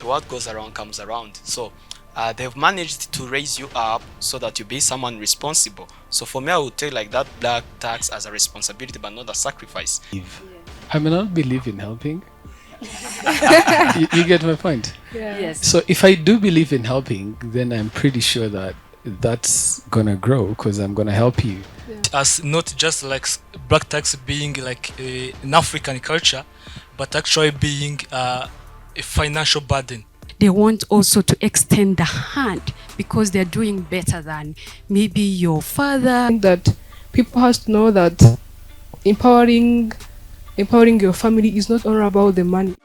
what goes around comes around. So they've managed to raise you up so that you be someone responsible. So for me, I would take like that black tax as a responsibility, but not a sacrifice. I may not believe in helping. You get my point? Yes. So if I do believe in helping, then I'm pretty sure that that's gonna grow because I'm gonna help you. As not just like black tax being like an African culture, but actually being a financial burden. They want also to extend the hand because they're doing better than maybe your father. That people has to know that empowering your family is not only about the money.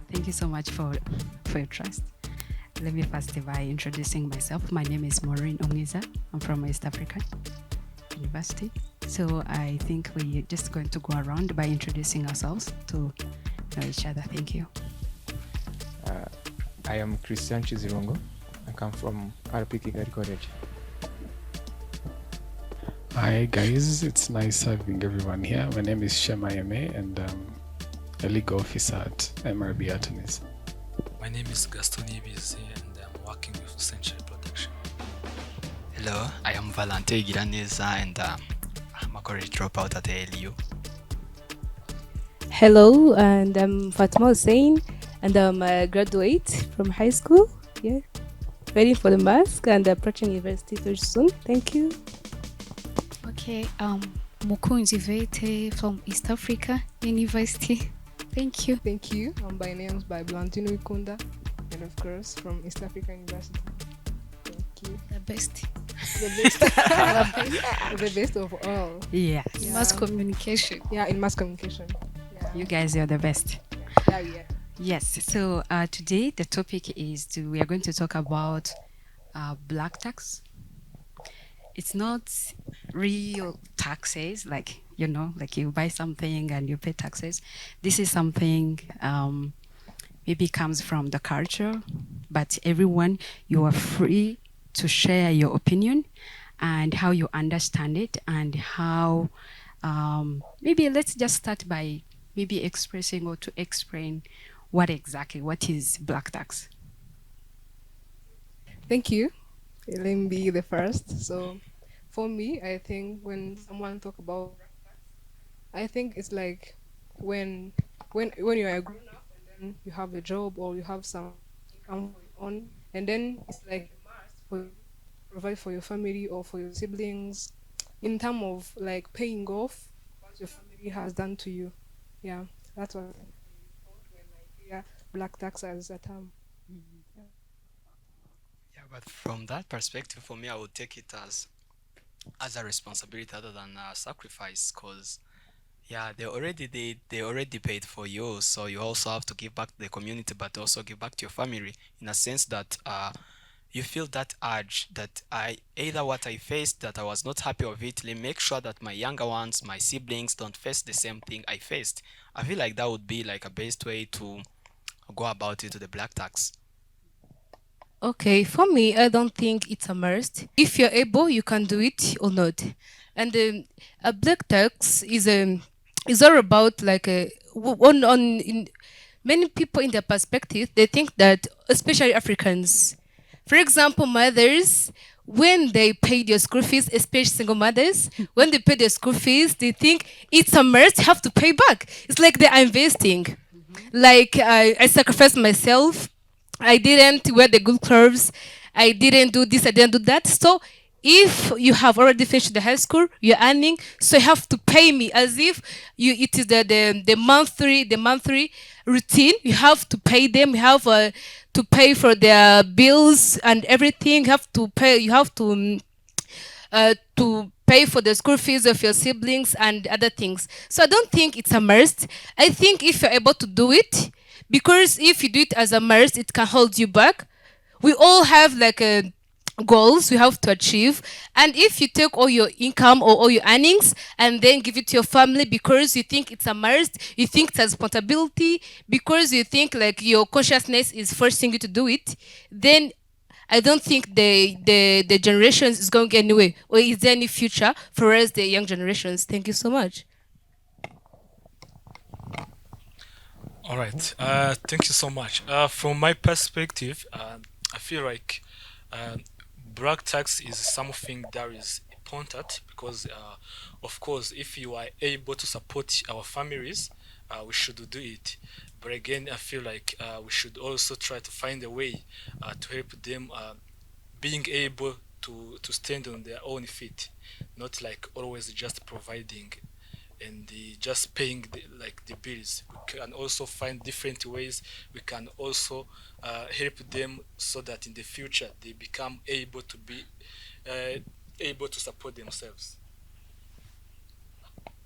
Thank you so much for your trust. Let me first by introducing myself. My name is Maureen Ongiza. I'm from East African University. So I think we're just going to go around by introducing ourselves to know each other. Thank you. I am Christian Chizirongo. I come from RP Kigali College. Hi guys, it's nice having everyone here. My name is Shema Yeme and a legal officer at MRB Attorneys. My name is Gaston Ibizi and I'm working with Century Production. Hello, I am Valente Giraneza and I'm a college dropout at ALU. Hello, and I'm Fatma Hussein, and I'm a graduate from high school. Yeah, waiting for the mask and approaching university very soon. Thank you. Okay, Mukunzi Vete from East Africa University. Thank you. Thank you. I'm by names by Blantino Ikunda, and of course from East African University. Thank you. The best. The best. The best of all. Yes. Yeah. Mass communication. Yeah, in mass communication. Yeah. You guys are the best. Yeah. Yes. So today the topic is we are going to talk about black tax. It's not real taxes, like like you buy something and you pay taxes. This is something maybe comes from the culture, but everyone, you are free to share your opinion and how you understand it and how maybe let's just start by maybe expressing or to explain what is black tax. Thank you. Let me be the first. So, for me, I think when someone talk about, I think it's like when you are a grown up and then you have a job or you have some income on, and then it's like a must for you to provide for your family or for your siblings, in terms of like paying off what your family has done to you. Yeah, that's what I thought when I hear black tax as a term. Yeah, but from that perspective, for me, I would take it as a responsibility other than a sacrifice, because yeah, they already paid for you, so you also have to give back to the community, but also give back to your family in a sense that you feel that urge that either what I faced that I was not happy of it, let me make sure that my younger ones, my siblings, don't face the same thing I faced. I feel like that would be like a best way to go about it to the black tax. Okay, for me, I don't think it's a must. If you're able, you can do it or not. And a black tax is all about like in many people in their perspective, they think that especially Africans, for example, mothers, when they pay their school fees, especially single mothers, when they pay their school fees, they think it's a must, have to pay back. It's like they are investing. Like I sacrificed myself. I didn't wear the good clothes. I didn't do this. I didn't do that. So if you have already finished the high school, you're earning, so you have to pay me as if you it is the monthly routine. You have to pay them. You have to pay for their bills and everything. You have to pay. You have to pay for the school fees of your siblings and other things. So I don't think it's a must. I think if you're able to do it, because if you do it as a must, it can hold you back. We all have like a goals we have to achieve, and if you take all your income or all your earnings and then give it to your family because you think it's a must, you think it's a responsibility, because you think like your consciousness is forcing you to do it, then I don't think the generations is going anywhere. Or is there any future for us, the young generations? Thank you so much. All right. Thank you so much. From my perspective, I feel like uh, black tax is something that is important because, of course, if you are able to support our families, we should do it. But again, I feel like we should also try to find a way to help them being able to stand on their own feet, not like always just providing and just paying like the bills. We can also find different ways. We can also help them so that in the future they become able to be uh, able to support themselves.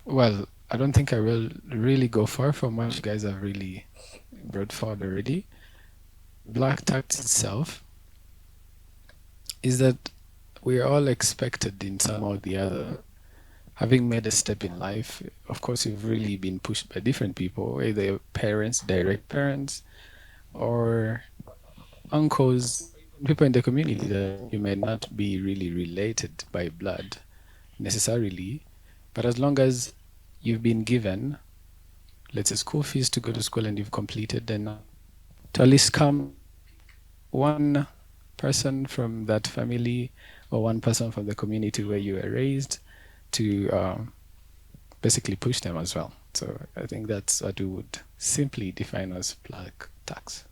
Well, I don't think I will really go far from what you guys have really brought forward already. Black tax itself is that we are all expected in some or the other. Having made a step in life, of course, you've really been pushed by different people, either your parents, direct parents, or uncles, people in the community that you may not be really related by blood necessarily, but as long as you've been given, let's say, school fees to go to school and you've completed, then to at least come one person from that family or one person from the community where you were raised to basically push them as well. So I think that's what we would simply define as black tax.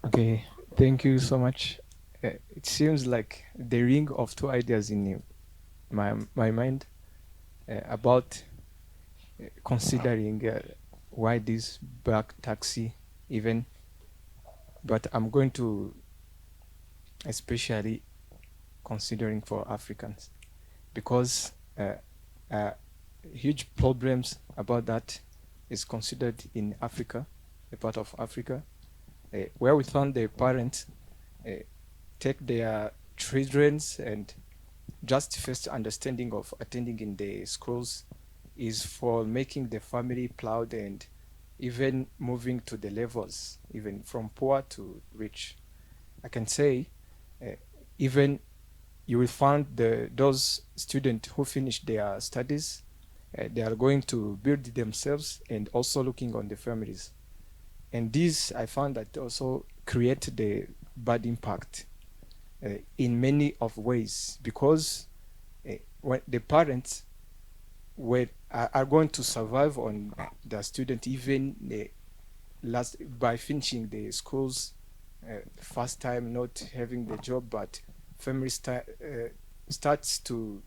Okay, thank you so much. It seems like the ring of two ideas in my mind about considering why this black taxi even, but I'm going to especially considering for Africans because uh, huge problems about that is considered in Africa, a part of Africa, where we found the parents uh, take their children's and just first understanding of attending in the schools is for making the family proud and even moving to the levels, even from poor to rich. I can say uh, even you will find those students who finish their studies, they are going to build themselves and also looking on the families. And this I found that also create the bad impact in many of ways because when the parents are going to survive on the student even last by finishing the schools first time not having the job, but family starts to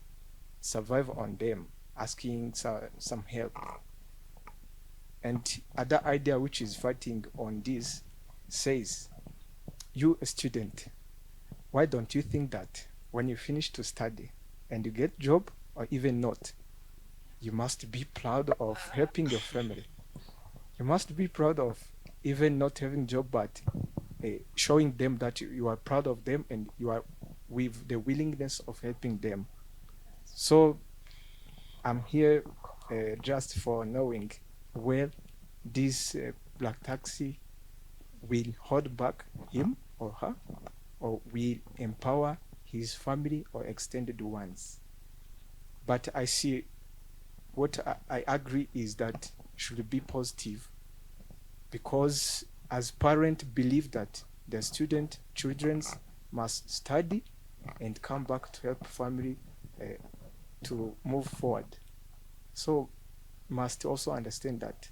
survive on them asking some help. And other idea which is fighting on this says, you a student, why don't you think that when you finish to study and you get job or even not, you must be proud of helping your family. You must be proud of even not having job, but showing them that you are proud of them and you are with the willingness of helping them. So I'm here just for knowing where this black taxi will hold back him or her, or will empower his family or extended ones. But I see what I agree is that should be positive because as parents believe that their student children must study and come back to help family uh, to move forward. So must also understand that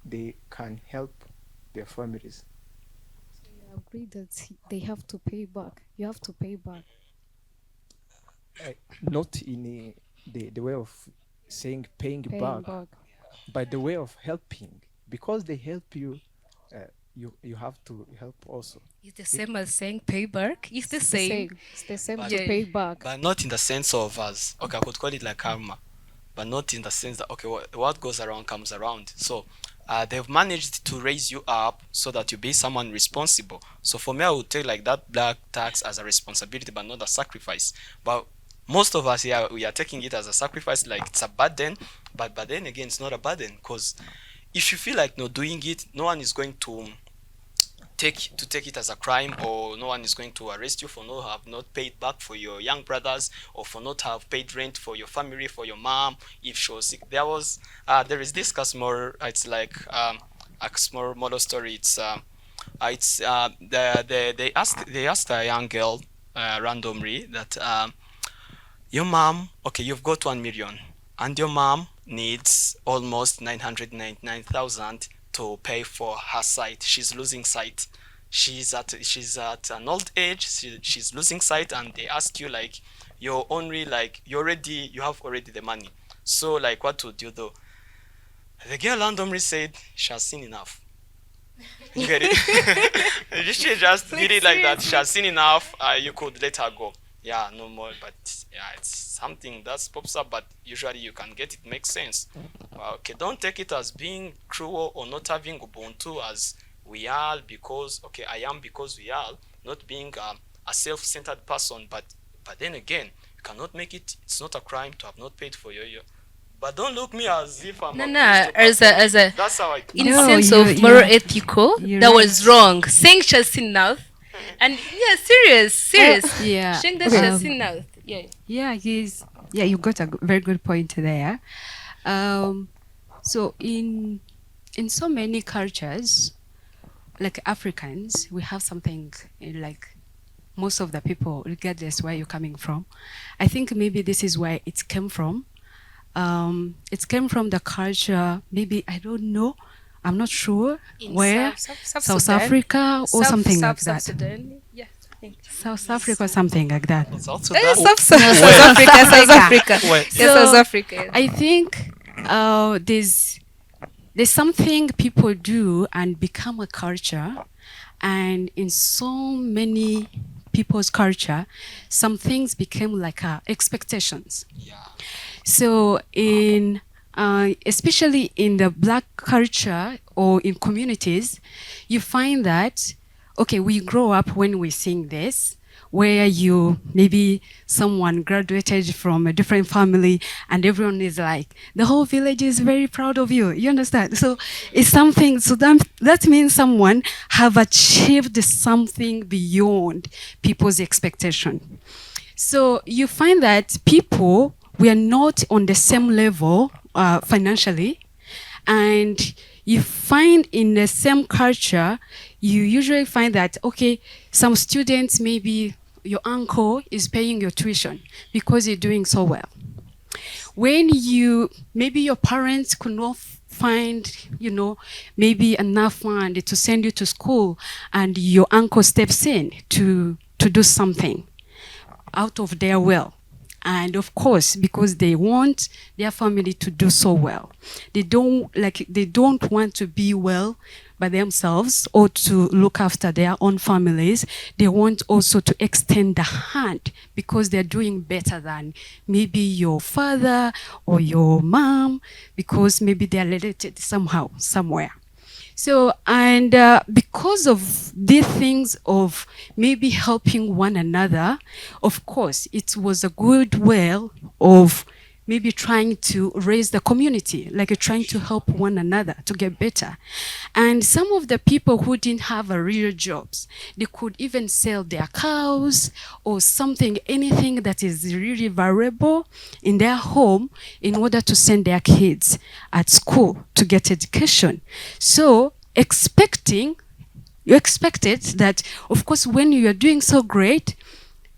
they can help their families. So you agree that they have to pay back. You have to pay back. not in the way of saying paying Paying back, back. but the way of helping. Because they help you, you have to help also. It's the same as saying payback. It's the It's the same. same. It's the same But to Yeah. pay back. not in the sense of as okay, I could call it like karma, but not in the sense that okay, what goes around comes around. So they've managed to raise you up so that you be someone responsible. So for me, I would take like that black tax as a responsibility, but not a sacrifice. But most of us here, we are taking it as a sacrifice, like it's a burden. But then again, it's not a burden because if you feel like not doing it, no one is going to take it as a crime, or no one is going to arrest you for not have not paid back for your young brothers, or for not have paid rent for your family, for your mom if she was sick. There is this customer. It's like a small model story. It's they asked a young girl randomly that your mom, okay, you've got 1 million, and your mom needs almost 999,000 to pay for her sight. She's losing sight. She's at an old age. She's losing sight, and they ask you like, you're only like you have already the money. So like, what would you do? The girl randomly said she has seen enough. You get it? She just did it like that. She has seen enough. You could let her go. Yeah, no more. But yeah, it's something that pops up. But usually you can get it. Makes sense. Okay, don't take it as being cruel or not having Ubuntu as we are because okay, I am because we are not being a self-centered person. But then again, you cannot make it. It's not a crime to have not paid for your. But don't look me as if I'm No, a no, priest or as a that's how I in No, sense you- of moral you're- ethical, you're that right. was wrong. Saying just enough, and yeah, serious. Yeah. Saying that Okay. just enough. Yeah. Yeah, you got a very good point there. So in so many cultures, like Africans, we have something like most of the people, regardless where you're coming from. I think maybe this is where it came from. It came from the culture. Maybe I don't know. I'm not sure In where. South South Sudan. Africa or something like South that. Sudan. Yeah, I think. South Africa or something like that. South Eh, Sudan. South Where? Africa. South Africa. Where? Yeah, South Africa. I think there's something people do and become a culture, and in so many people's culture, some things became like expectations. Yeah. So especially in the black culture or in communities, you find that, okay, we grow up when we sing this, where maybe someone graduated from a different family and everyone is like, the whole village is very proud of you. You understand? So it's something, so that means someone have achieved something beyond people's expectation. So you find that people, we are not on the same level financially, and you find in the same culture, you usually find that, okay, some students, maybe your uncle is paying your tuition because you're doing so well. When maybe your parents could not find, maybe enough fund to send you to school, and your uncle steps in to do something out of their will. And of course, because they want their family to do so well, they don't want to be well by themselves or to look after their own families. They want also to extend the hand because they're doing better than maybe your father or your mom, because maybe they're related somehow, somewhere. So, and because of these things of maybe helping one another, of course, it was a good way of maybe trying to raise the community, like trying to help one another to get better. And some of the people who didn't have a real jobs, they could even sell their cows or something, anything that is really valuable in their home in order to send their kids at school to get education. So you expected that, of course, when you are doing so great,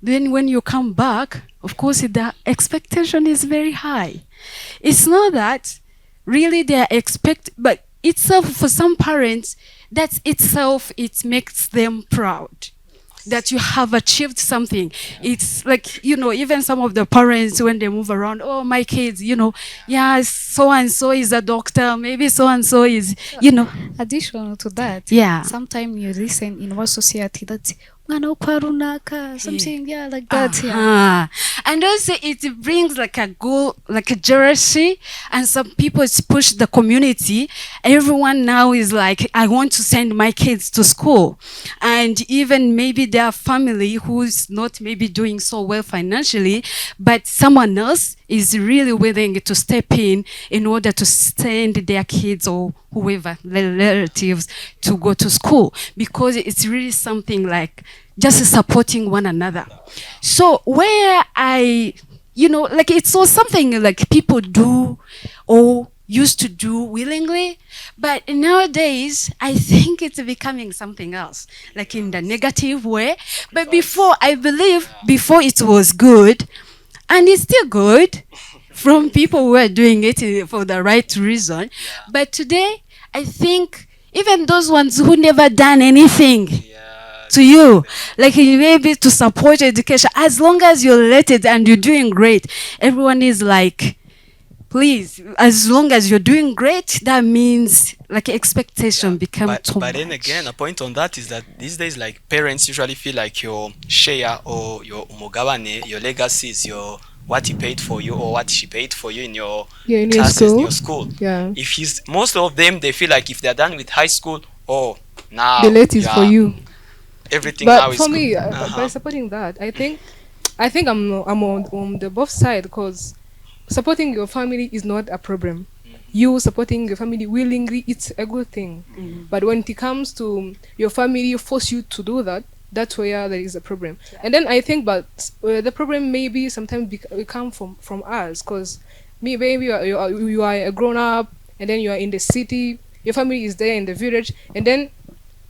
then when you come back, of course, the expectation is very high. It's not that really they expect, but itself for some parents, that itself, it makes them proud. that you have achieved something. It's like, even some of the parents, when they move around, oh, my kids, yeah, so and so is a doctor, maybe so and so is, Additional to that, yeah. sometimes you listen in one society that mwana wo kwa runaka, something, yeah, like that, yeah. Uh-huh. And also it brings like a goal, like a jealousy, and some people push the community. Everyone now is like, I want to send my kids to school. And even maybe their family who's not maybe doing so well financially, but someone else is really willing to step in order to send their kids or whoever, their relatives, to go to school, because it's really something like just supporting one another. So where like it's all something like people do or used to do willingly, but nowadays I think it's becoming something else, like in the negative way. But before, I believe before it was good, and it's still good from people who are doing it for the right reason. But today, I think even those ones who never done anything to you, like maybe to support education, as long as you're related and you're doing great, everyone is like, please, as long as you're doing great, that means like expectation become too But then much. again, a point on that is that these days, like parents usually feel like your share or your umugabane, your legacy is your what he paid for you or what she paid for you in your Yeah, in your classes in school. your school. Yeah. If he's most of them, they feel like if they're done with high school, oh, now The late is for yeah, you. everything now But is for good. me, by supporting that, I think I'm on the both side, because supporting your family is not a problem. You supporting your family willingly, it's a good thing. But when it comes to your family force you to do that, that's where there is a problem. And then I think, but the problem maybe sometimes come from us, because maybe you are a grown up, and then you are in the city, your family is there in the village, and then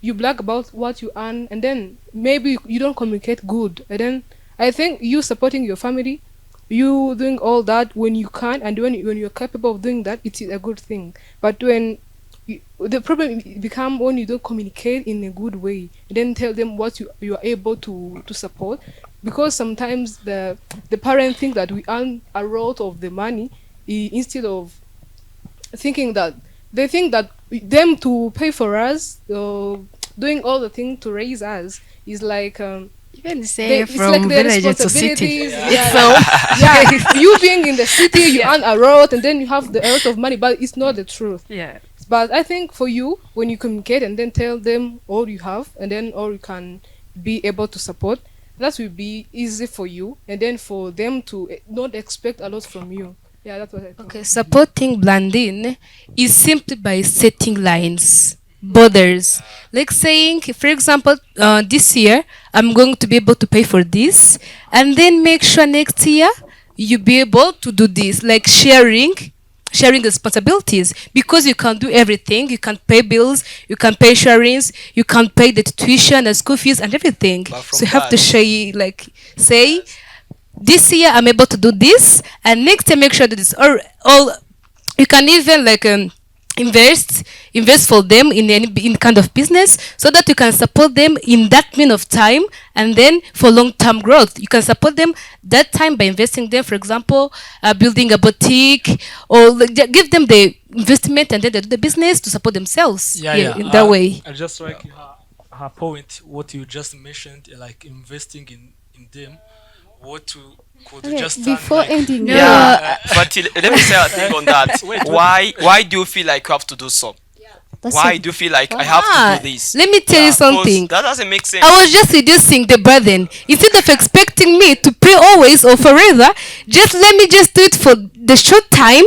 you brag about what you earn, and then maybe you don't communicate good, and then I think you supporting your family, you doing all that when you can, and when you're capable of doing that, it is a good thing. But when the problem become when you don't communicate in a good way, then tell them what you are able to support, because sometimes the parents think that we earn a lot of the money, instead of thinking that they think that them to pay for us, doing all the thing to raise us, is like Even say it's like from their village to city. responsibilities. It's Yeah, so yeah. You being in the city, you earn a lot, and then you have a lot of money, but it's not the truth. yeah. But I think for you, when you communicate and then tell them all you have, and then all you can be able to support, that will be easy for you, and then for them to not expect a lot from you. Yeah, that's what I think. Okay, supporting blending is simply by setting lines, borders. Like saying, for example, this year I'm going to be able to pay for this, and then make sure next year you be able to do this. Like sharing responsibilities, because you can do everything. You can pay bills, you can pay insurance, you can pay the tuition and school fees and everything. But So from you have to that, share, like say, this year I'm able to do this, and next year make sure that it's all you can even like invest invest for them in any in kind of business, so that you can support them in that mean of time, and then for long-term growth you can support them that time by investing them, for example, building a boutique, or like, give them the investment, and then they do the business to support themselves, Yeah, yeah, yeah. in that way. I just like her point, what you just mentioned, like investing in them, what to could Okay, just turn before like ending, yeah. Yeah, But let me say a thing on that. wait, Why do you feel like you have to do so? that's Why it. do you feel like I Fine. have to do this? let me tell you Yeah, because something. that doesn't make sense. I was just reducing the burden. Instead of expecting me to pay always or forever, just let me just do it for the short time,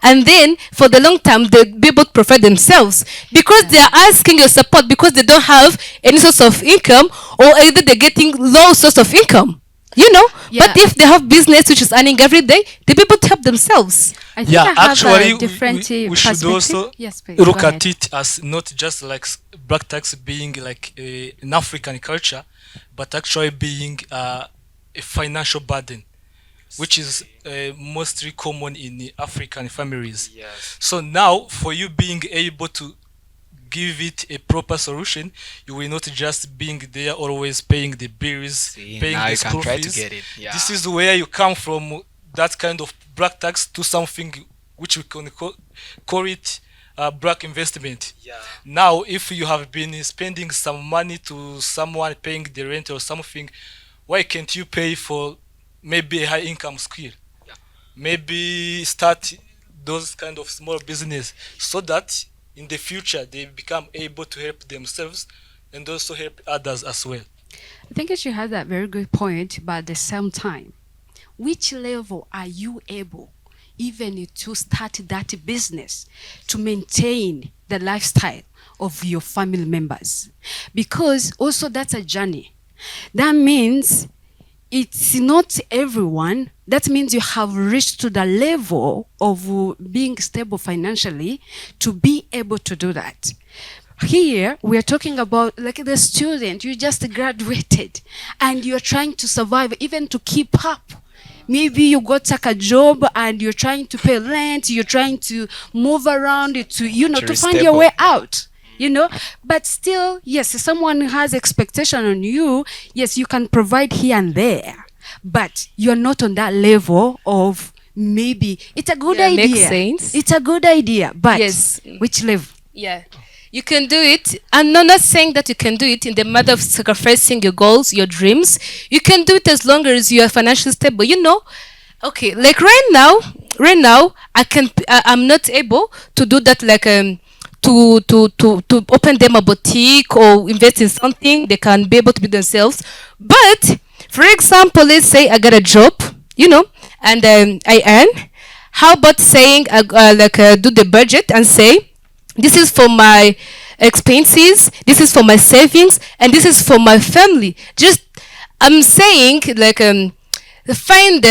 and then for the long term they'll be able to provide themselves, because they are asking your support because they don't have any source of income, or either they're getting low source of income. But Yeah. if they have business which is earning every day, they'll be able to help themselves. I think yeah, I have actually a different we should perspective. also Yes, please. Go look ahead. at it as not just like black tax being like an African culture, but actually being a financial burden, which is mostly common in the African families. Yes. So now, for you being able to give it a proper solution, you will not just being there always paying the bills, See, paying now the you can school try to fees. get it. Yeah. This is where you come from, that kind of black tax to something which we can call it black investment. Yeah. Now, if you have been spending some money to someone paying the rent or something, why can't you pay for maybe a high income skill? Yeah. Maybe start those kind of small business so that in the future they become able to help themselves and also help others as well. I think you had that very good point, but at the same time, which level are you able even to start that business to maintain the lifestyle of your family members? Because also that's a journey. That means it's not everyone. That means you have reached to the level of being stable financially to be able to do that. Here we are talking about like the student, you just graduated and you're trying to survive, even to keep up. Maybe you got like a job and you're trying to pay rent, you're trying to move around to, to Actually find your way stable. out. But still, yes, someone has expectation on you. Yes, you can provide here and there, but you're not on that level of, maybe it's a good Yeah, makes idea. sense. It's a good idea, but Yes. which level? Yeah. You can do it. I'm not saying that you can do it in the matter of sacrificing your goals, your dreams. You can do it as long as you are financially stable. Okay, like right now, I'm not able to do that. Like to open them a boutique or invest in something they can be able to be themselves. But for example, let's say I got a job, and I earn. How about saying do the budget and say this is for my expenses, this is for my savings, and this is for my family. Just I'm saying like find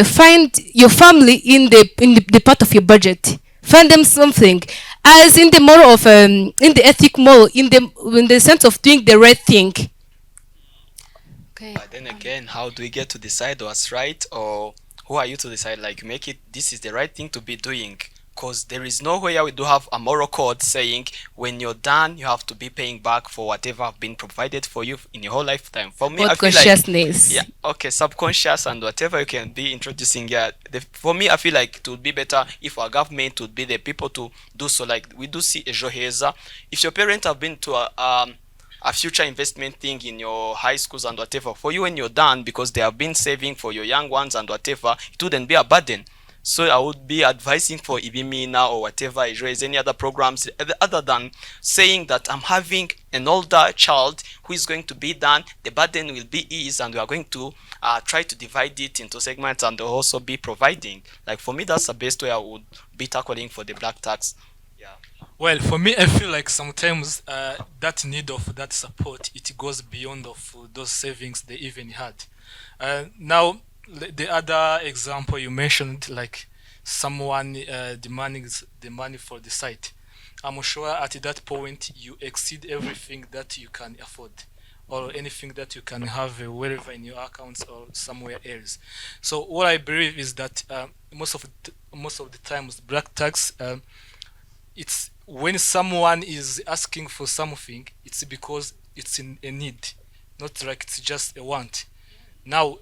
find your family in the part of your budget. Find them something, as in the moral of in the ethic moral, in the sense of doing the right thing. Okay. But then again, how do we get to decide what's right, or who are you to decide? Like, make it this is the right thing to be doing. Because there is nowhere we do have a moral code saying when you're done, you have to be paying back for whatever have been provided for you in your whole lifetime. For me, I About feel like, consciousness. yeah, okay, subconscious and whatever you can be introducing. Yeah, for me, I feel like it would be better if our government would be the people to do so. Like we do see Ejo Heza. If your parents have been to a future investment thing in your high schools and whatever, for you when you're done, because they have been saving for your young ones and whatever, it wouldn't be a burden. So I would be advising for Ibimina or whatever is raise any other programs other than saying that I'm having an older child who is going to be done, the burden will be eased, and we are going to try to divide it into segments and also be providing. Like for me, that's the best way I would be tackling for the black tax. Yeah. Well, for me, I feel like sometimes that need of that support, it goes beyond of those savings they even had. Now, the other example you mentioned, like someone demanding the money for the site, I'm sure at that point you exceed everything that you can afford or anything that you can have wherever in your accounts or somewhere else. So what I believe is that most of the times black tax, it's when someone is asking for something, it's because it's in a need, not like it's just a want. Now,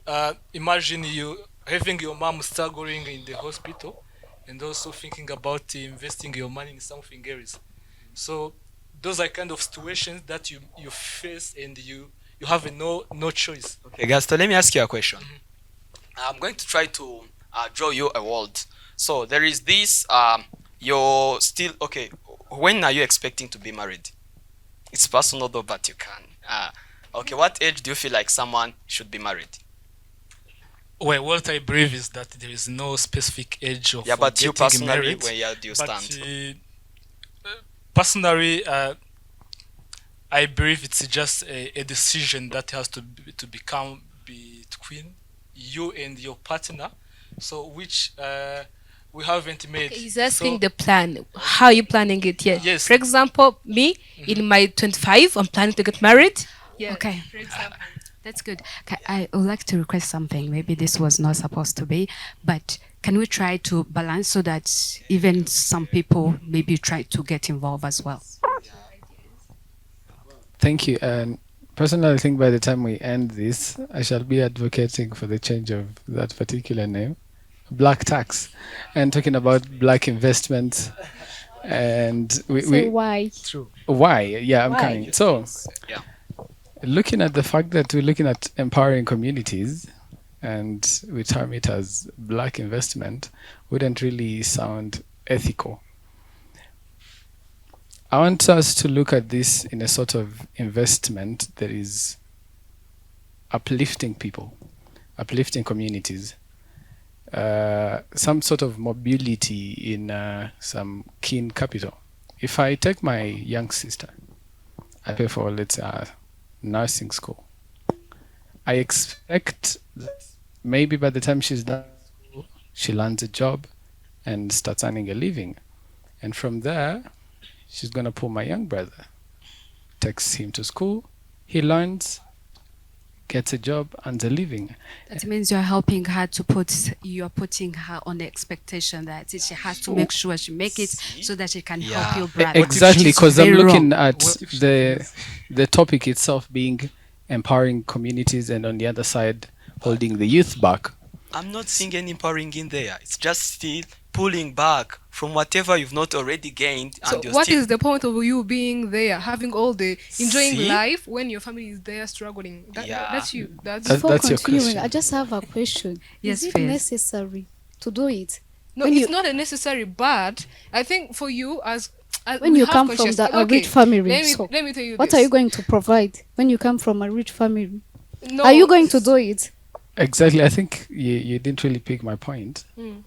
imagine you having your mom struggling in the hospital and also thinking about investing your money in something else. So those are kind of situations that you face and you have no choice. Okay, guys, so let me ask you a question. I'm going to try to draw you a world. So there is this. You're still okay. When are you expecting to be married? It's personal though, but you can. Okay, what age do you feel like someone should be married? Well, what I believe is that there is no specific age of Yeah, but you getting personally, married. where do you But stand? personally, I believe it's just a decision that has to become between you and your partner. So which we haven't made. Okay, he's asking So the plan. How are you planning it? Yeah. yes. For example, me in my 25, I'm planning to get married. Yeah. Okay. For example. That's good. I would like to request something. Maybe this was not supposed to be, but can we try to balance so that even some people maybe try to get involved as well? Thank you. And personally, I think by the time we end this, I shall be advocating for the change of that particular name, Black Tax, and talking about black investments. And So why? True. why? Yeah, I'm Why? coming. So, Yeah. looking at the fact that we're looking at empowering communities and we term it as black investment, wouldn't really sound ethical. I want us to look at this in a sort of investment that is uplifting people, uplifting communities, some sort of mobility in some keen capital. If I take my young sister, I pay for, let's say, nursing school. I expect that maybe by the time she's done school, she lands a job and starts earning a living. And from there, she's going to pull my young brother, takes him to school, he learns, gets a job, earns a living. That means you're helping her to you're putting her on the expectation that she has to make sure she make it so that she can help Yeah. your brother. Exactly, which is because I'm very looking wrong. at What if she the topic itself being empowering communities, and on the other side, holding the youth back. I'm not seeing any empowering in there. It's just still pulling back from whatever you've not already gained, So and you're what still. is the point of you being there, having all the enjoying See? life when your family is there struggling? Yeah. That's you. That's That- Before that's your continuing, question. I just have a question. Yes, Is it please. necessary to do it? no. when It's you- not a necessary, but I think for you as When we you have come from conscious- a rich family, so let me tell you what this. are you going to provide when you come from a rich family? No. Are you going to do it? Exactly, I think you didn't really pick my point. Mm.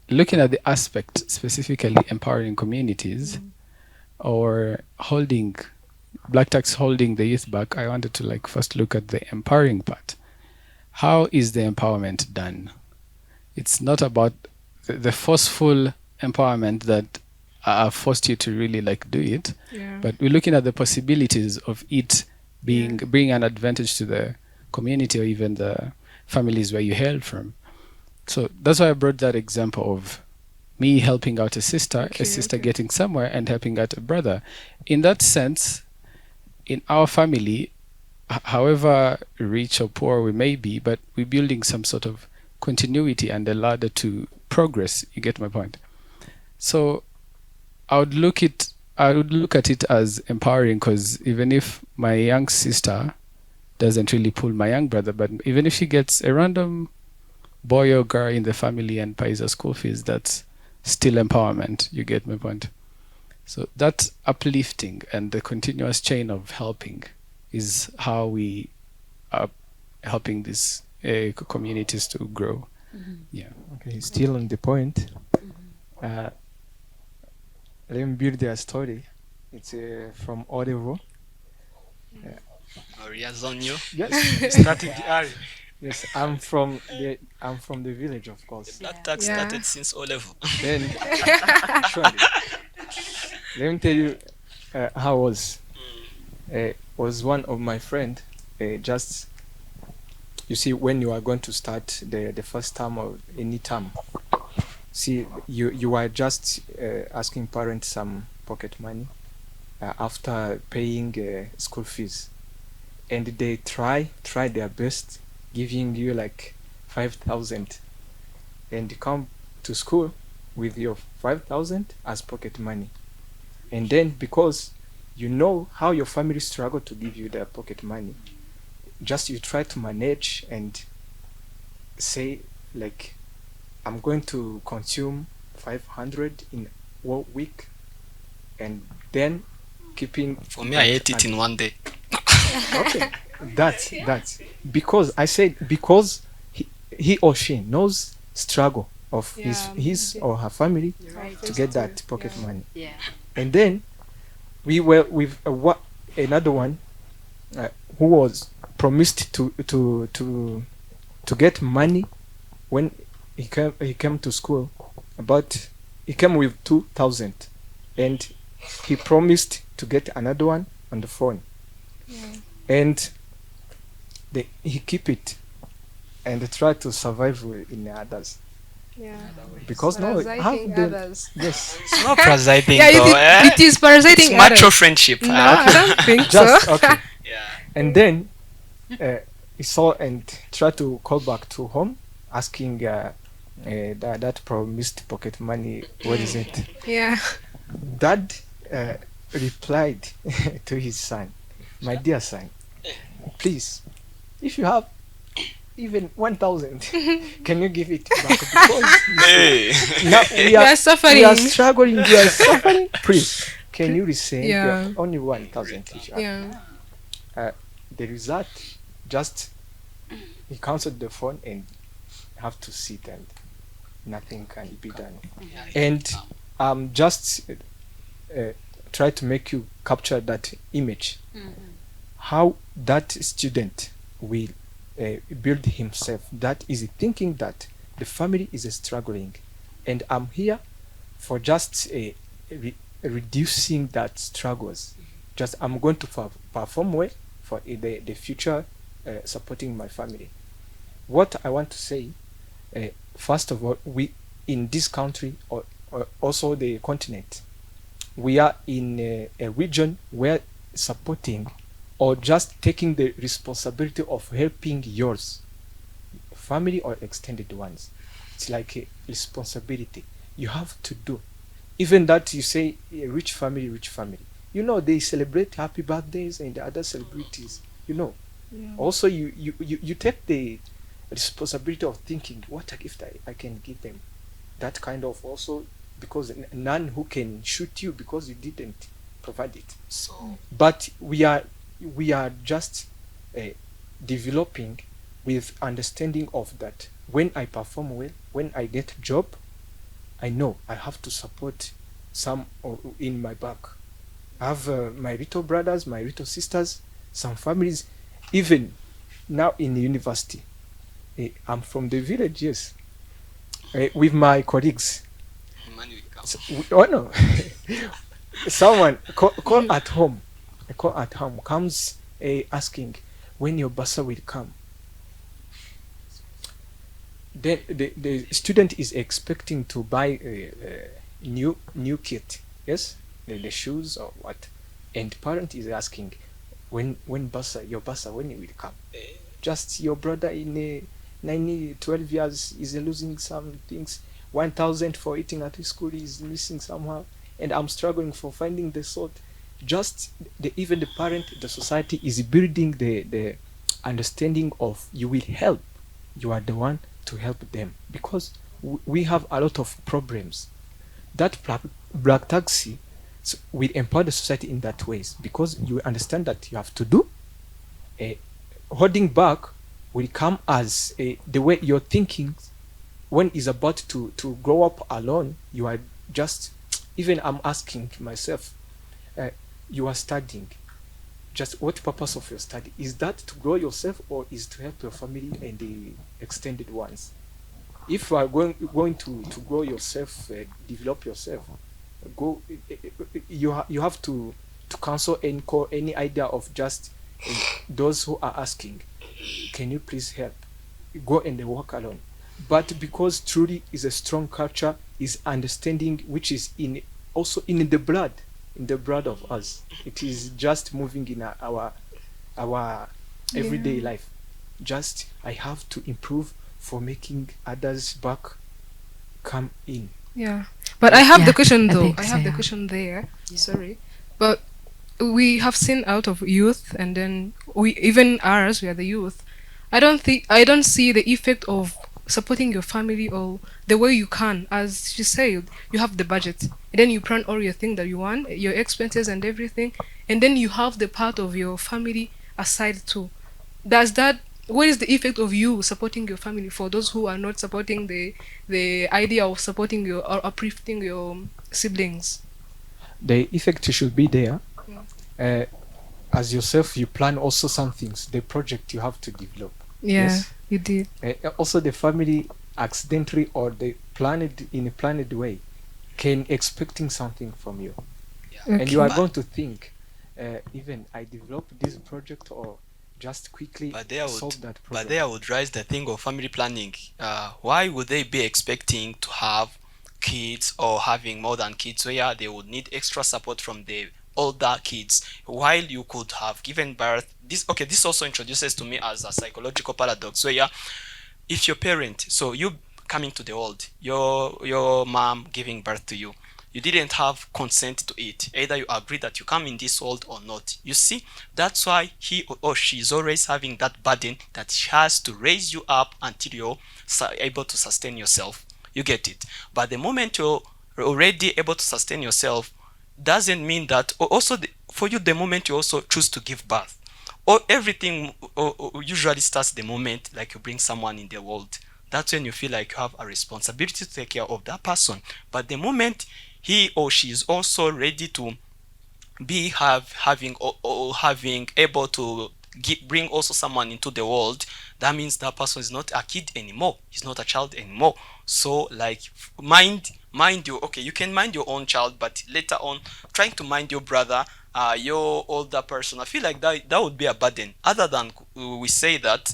Looking at the aspect specifically empowering communities or holding black tax, holding the youth back, I wanted to like first look at the empowering part. How is the empowerment done? It's not about the forceful empowerment that forced you to really like do it, Yeah. but we're looking at the possibilities of it being bringing an advantage to the community or even the families where you hail from. So that's why I brought that example of me helping out a sister Okay. getting somewhere and helping out a brother. In that sense, in our family, however rich or poor we may be, but we're building some sort of continuity and a ladder to progress. You get my point? So I would look at it as empowering, because even if my young sister doesn't really pull my young brother, but even if she gets a random boy or girl in the family and pays her school fees, that's still empowerment. You get my point? So that uplifting and the continuous chain of helping is how we are helping these communities to grow. Yeah. Okay, still on the point. Let me build their story. It's from Audible. Maria's on you. Yes, Starting the area. yes. I'm from the village, of course. Black tax Yeah. started since O level. Then, surely, let me tell you how was one of my friend. Just you see, when you are going to start the first term of any term, see you are just asking parents some pocket money after paying school fees, and they try their best, giving you like 5,000, and you come to school with your 5,000 as pocket money, and then because you know how your family struggle to give you their pocket money, just you try to manage and say like, I'm going to consume 500 in 1 week, and then keeping For me, I ate it in one day. okay. That's because I said, because he or she knows struggle of his or her family to get that pocket money. Yeah. And then we were with another one who was promised to get money when he came to school, but he came with 2,000, and he promised to get another one on the phone, and he keep it and try to survive in others. Yeah. because no, have Parasiting the others. yes. It's not parasiting Yeah, though. it is It's parasiting macho others. friendship. No, I don't think so. Just okay. Yeah. And then he saw and tried to call back to home, asking that promised pocket money. What is it? Yeah. Dad replied to his son, "My dear son, please, if you have even 1,000, can you give it back? Because you see, Hey. now We are suffering. we are struggling, we are suffering. Please, can you resend Yeah. only 1,000 each?" Yeah. The result, just he cancelled the phone and have to sit and nothing can be done. And just try to make you capture that image, how that student will build himself, that is thinking that the family is struggling and I'm here for just reducing that struggles. Just I'm going to perform well for the future, supporting my family. What I want to say, first of all, we in this country or also the continent, we are in a region where supporting or just taking the responsibility of helping yours family or extended ones, it's like a responsibility you have to do. Even that you say a rich family, you know, they celebrate happy birthdays and other celebrities, you know. Yeah. Also you take the responsibility of thinking what a gift I can give them, that kind of also, because none who can shoot you because you didn't provide it. So But we are just developing with understanding of that when I perform well, when I get job, I know I have to support some in my back. I have my little brothers, my little sisters, some families, even now in university. I'm from the village, yes, with my colleagues. money will come. So, oh no, someone call at home, a call at home comes asking when your bus will come. Then the student is expecting to buy a new kit, yes, the shoes or what, and parent is asking when basa your basa when it will come. Just your brother in 12 years is losing some things. 1,000 for eating at school is missing somehow, and I'm struggling for finding the sort. Just even the parent, the society is building the understanding of you will help. You are the one to help them because we have a lot of problems. That black taxi will empower the society in that ways because you understand that you have to do. Holding back will come as the way you're thinking when is about to grow up alone. You are just, even I'm asking myself, you are studying, just what purpose of your study? Is that to grow yourself or is to help your family and the extended ones? If you are going to grow yourself, develop yourself, go, you have to cancel and call any idea of just those who are asking, can you please help? Go and walk alone. But because truly is a strong culture, is understanding which is in also in the blood of us. It is just moving in our everyday life. Just I have to improve for making others back come in. Yeah. But I have Yeah, the question I though. think I so, have the yeah. question there. Sorry. But we have seen out of youth and then we even ours, we are the youth. I don't see the effect of supporting your family or the way you can. As she said, you have the budget. And then you plan all your things that you want, your expenses and everything. And then you have the part of your family aside too. Does that what is the effect of you supporting your family for those who are not supporting the idea of supporting your or uplifting your siblings? The effect should be there. Uh, as yourself, you plan also some things. The project you have to develop. Yeah, Yes. you did. Also, the family accidentally or the planned in a planned way can expecting something from you, Yeah. and you are Okay. But going to think, even I developed this project or just quickly But they would, solve that but problem. they would raise the thing of family planning. Why would they be expecting to have kids or having more than kids where they would need extra support from the older kids while you could have given birth? This also introduces to me as a psychological paradox where if your parent, so you coming to the world, your mom giving birth to you, you didn't have consent to it, either you agree that you come in this world or not. You see, that's why he or she is always having that burden that she has to raise you up until you're able to sustain yourself. You get it? But the moment you're already able to sustain yourself, doesn't mean that also for you, the moment you also choose to give birth, or everything usually starts the moment like you bring someone in the world. That's when you feel like you have a responsibility to take care of that person. But the moment he or she is also ready to be having or having able to bring also someone into the world, that means that person is not a kid anymore, he's not a child anymore. So like mind you, okay, you can mind your own child, but later on trying to mind your brother, your older person, I feel like that would be a burden. Other than we say that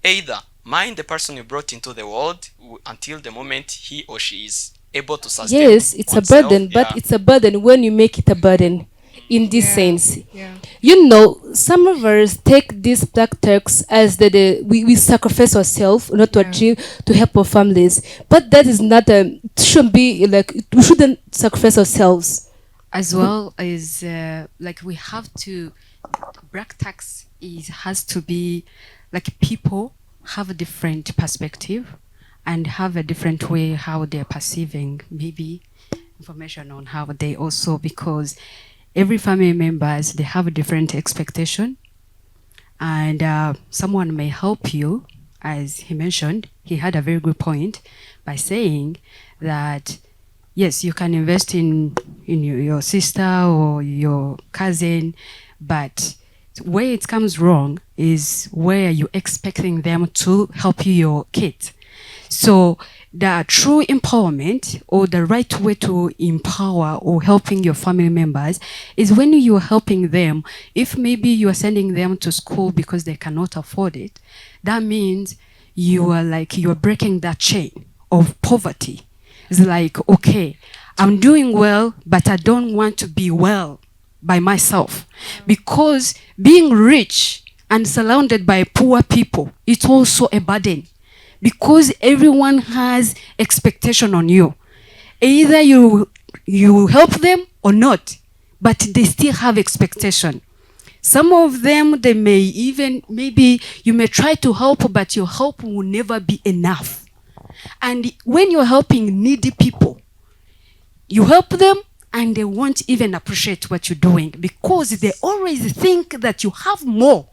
either mind the person you brought into the world until the moment he or she is able to sustain Yes, it's a oneself. burden, but Yeah. it's a burden when you make it a burden in this Yeah. sense. Yeah. You know, some of us take these black Turks as we sacrifice ourselves not to Yeah. achieve to help our families. But that is not it shouldn't be like we shouldn't sacrifice ourselves. As well as like we have to black tax is has to be like people have a different perspective and have a different way how they're perceiving maybe information on how they also, because every family members they have a different expectation, and someone may help you. As he mentioned, he had a very good point by saying that yes, you can invest in your sister or your cousin, but where it comes wrong is where you're expecting them to help you your kid. So the true empowerment or the right way to empower or helping your family members is when you're helping them. If maybe you are sending them to school because they cannot afford it, that means you are breaking that chain of poverty. It's like, okay, I'm doing well, but I don't want to be well by myself. Because being rich and surrounded by poor people, it's also a burden. Because everyone has expectation on you. Either you help them or not, but they still have expectation. Some of them, they may even, maybe you may try to help, but your help will never be enough. And when you're helping needy people, you help them and they won't even appreciate what you're doing because they always think that you have more.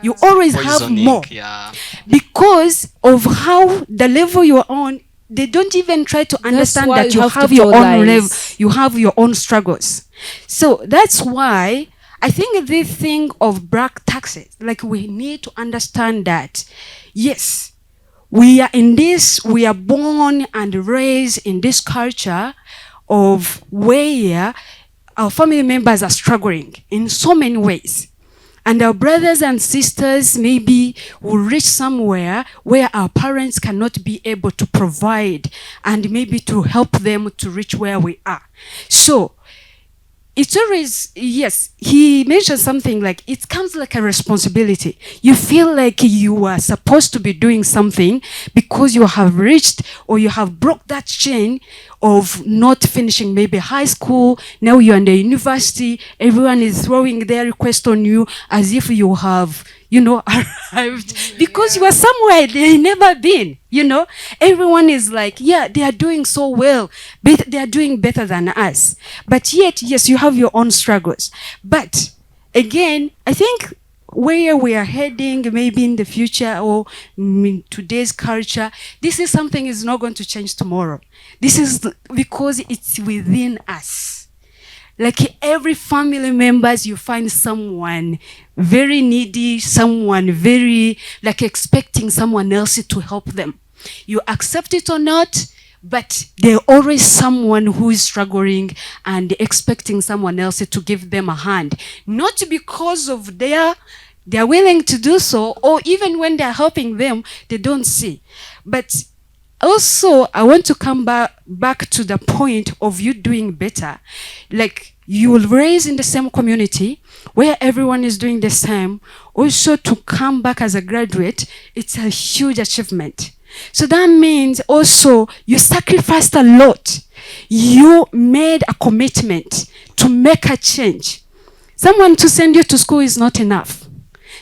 You always have Poisoning, more. yeah. Because of how the level you're on, they don't even try to understand why that you you have to have your tell own level, lies. you have your own struggles. So that's why I think this thing of black taxes, like we need to understand that, yes, we are born and raised in this culture of where our family members are struggling in so many ways. And our brothers and sisters maybe will reach somewhere where our parents cannot be able to provide and maybe to help them to reach where we are. So it's always, yes, he mentioned something like it comes like a responsibility. You feel like you are supposed to be doing something because you have reached or you have broke that chain of not finishing maybe high school. Now you're in the university, everyone is throwing their request on you as if you have, arrived because you are somewhere they never been. Everyone is like, yeah, they are doing so well, but they are doing better than us. But yet, yes, you have your own struggles. But again, I think where we are heading, maybe in the future or in today's culture, this is something is not going to change tomorrow. This is because it's within us. Like every family members, you find someone very needy, someone very like expecting someone else to help them. You accept it or not, but there's always someone who is struggling and expecting someone else to give them a hand. Not because of their They're willing to do so, or even when they're helping them, they don't see. But also, I want to come back to the point of you doing better. Like, you will raise in the same community where everyone is doing the same. Also, to come back as a graduate, it's a huge achievement. So that means also you sacrificed a lot. You made a commitment to make a change. Someone to send you to school is not enough.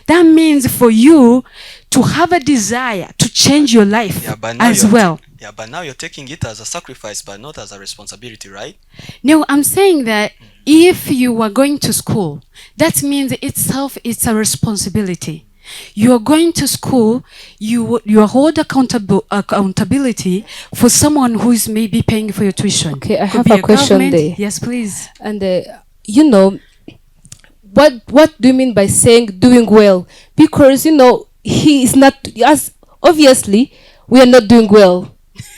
That means for you to have a desire to change your life as well. But now you're taking it as a sacrifice, but not as a responsibility, right? No, I'm saying that if you are going to school, that means itself it's a responsibility. You are going to school, you hold accountability for someone who is maybe paying for your tuition. Okay, I Could have be a question government. there. Yes, please. And you know, what do you mean by saying doing well? Because he is not, as obviously we are not doing well.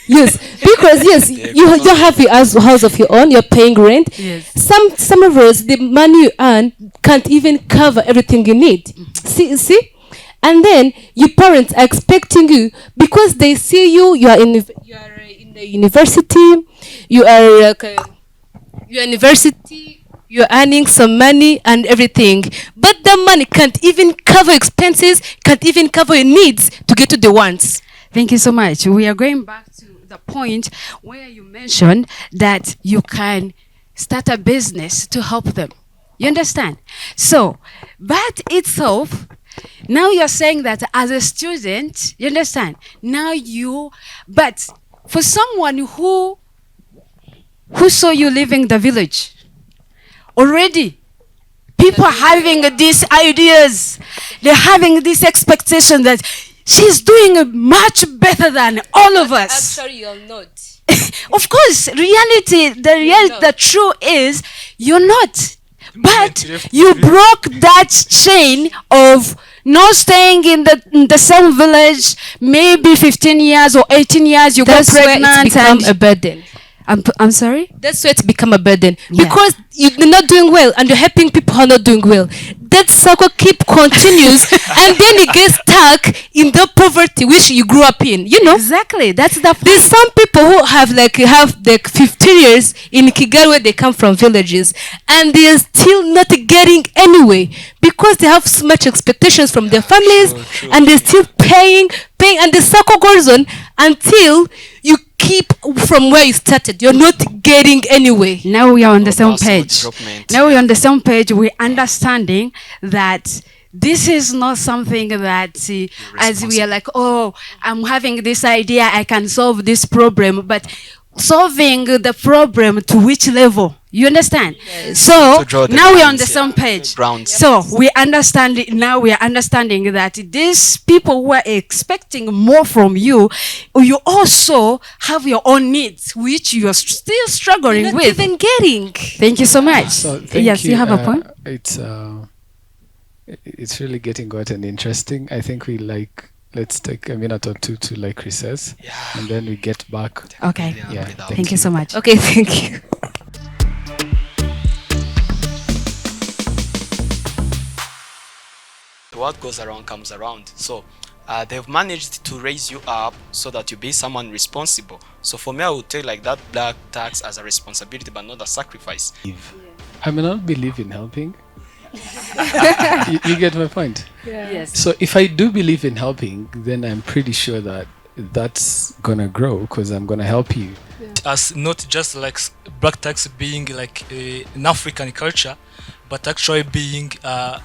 Yes, because yes, you have your house of your own. You're paying rent. Yes. Some of us, the money you earn can't even cover everything you need. See, and then your parents are expecting you because they see you are in the university. You're university. You're earning some money and everything, but the money can't even cover expenses. Can't even cover your needs to get to the wants. Thank you so much. We are going back to the point where you mentioned that you can start a business to help them. You understand? So, that itself, now you're saying that as a student, you understand? But for someone who saw you leaving the village, already people are having these ideas, they're having this expectation that she's doing much better than all of us. Actually, you're not. Of course, the truth is you're not. But you broke that chain of not staying in the same village, maybe 15 years or 18 years, you got pregnant. Where it's become a burden. I'm sorry? That's where it's become a burden. Yeah. Because you're not doing well and you're helping people who are not doing well. That cycle continues and then you get stuck in the poverty which you grew up in. Exactly. That's the point. There's some people who have 15 years in Kigali where they come from villages and they're still not getting anywhere because they have so much expectations from their families and they're still paying and the cycle goes on until you keep from where you started. You're not getting anywhere. Now we are on the same page. Development. Now we're on the same page. We're understanding that this is not something that as we are like, oh, I'm having this idea, I can solve this problem, but solving the problem to which level? You understand? Yes. So now we're on the same page. So we understand now. We are understanding that these people who are expecting more from you, you also have your own needs, which you are still struggling You're not with. even getting. Thank you so much. So Yes, you have a point. It's really getting gotten interesting. I think let's take a minute or two to recess, and then we get back. Okay. Yeah. Thank you so much. Okay, thank you. What goes around comes around. So they've managed to raise you up so that you be someone responsible. So for me, I would take that black tax as a responsibility but not a sacrifice. I may not believe in helping. You get my point? Yeah. Yes. So if I do believe in helping, then I'm pretty sure that that's gonna grow because I'm gonna help you. As not just black tax being an African culture, but actually being a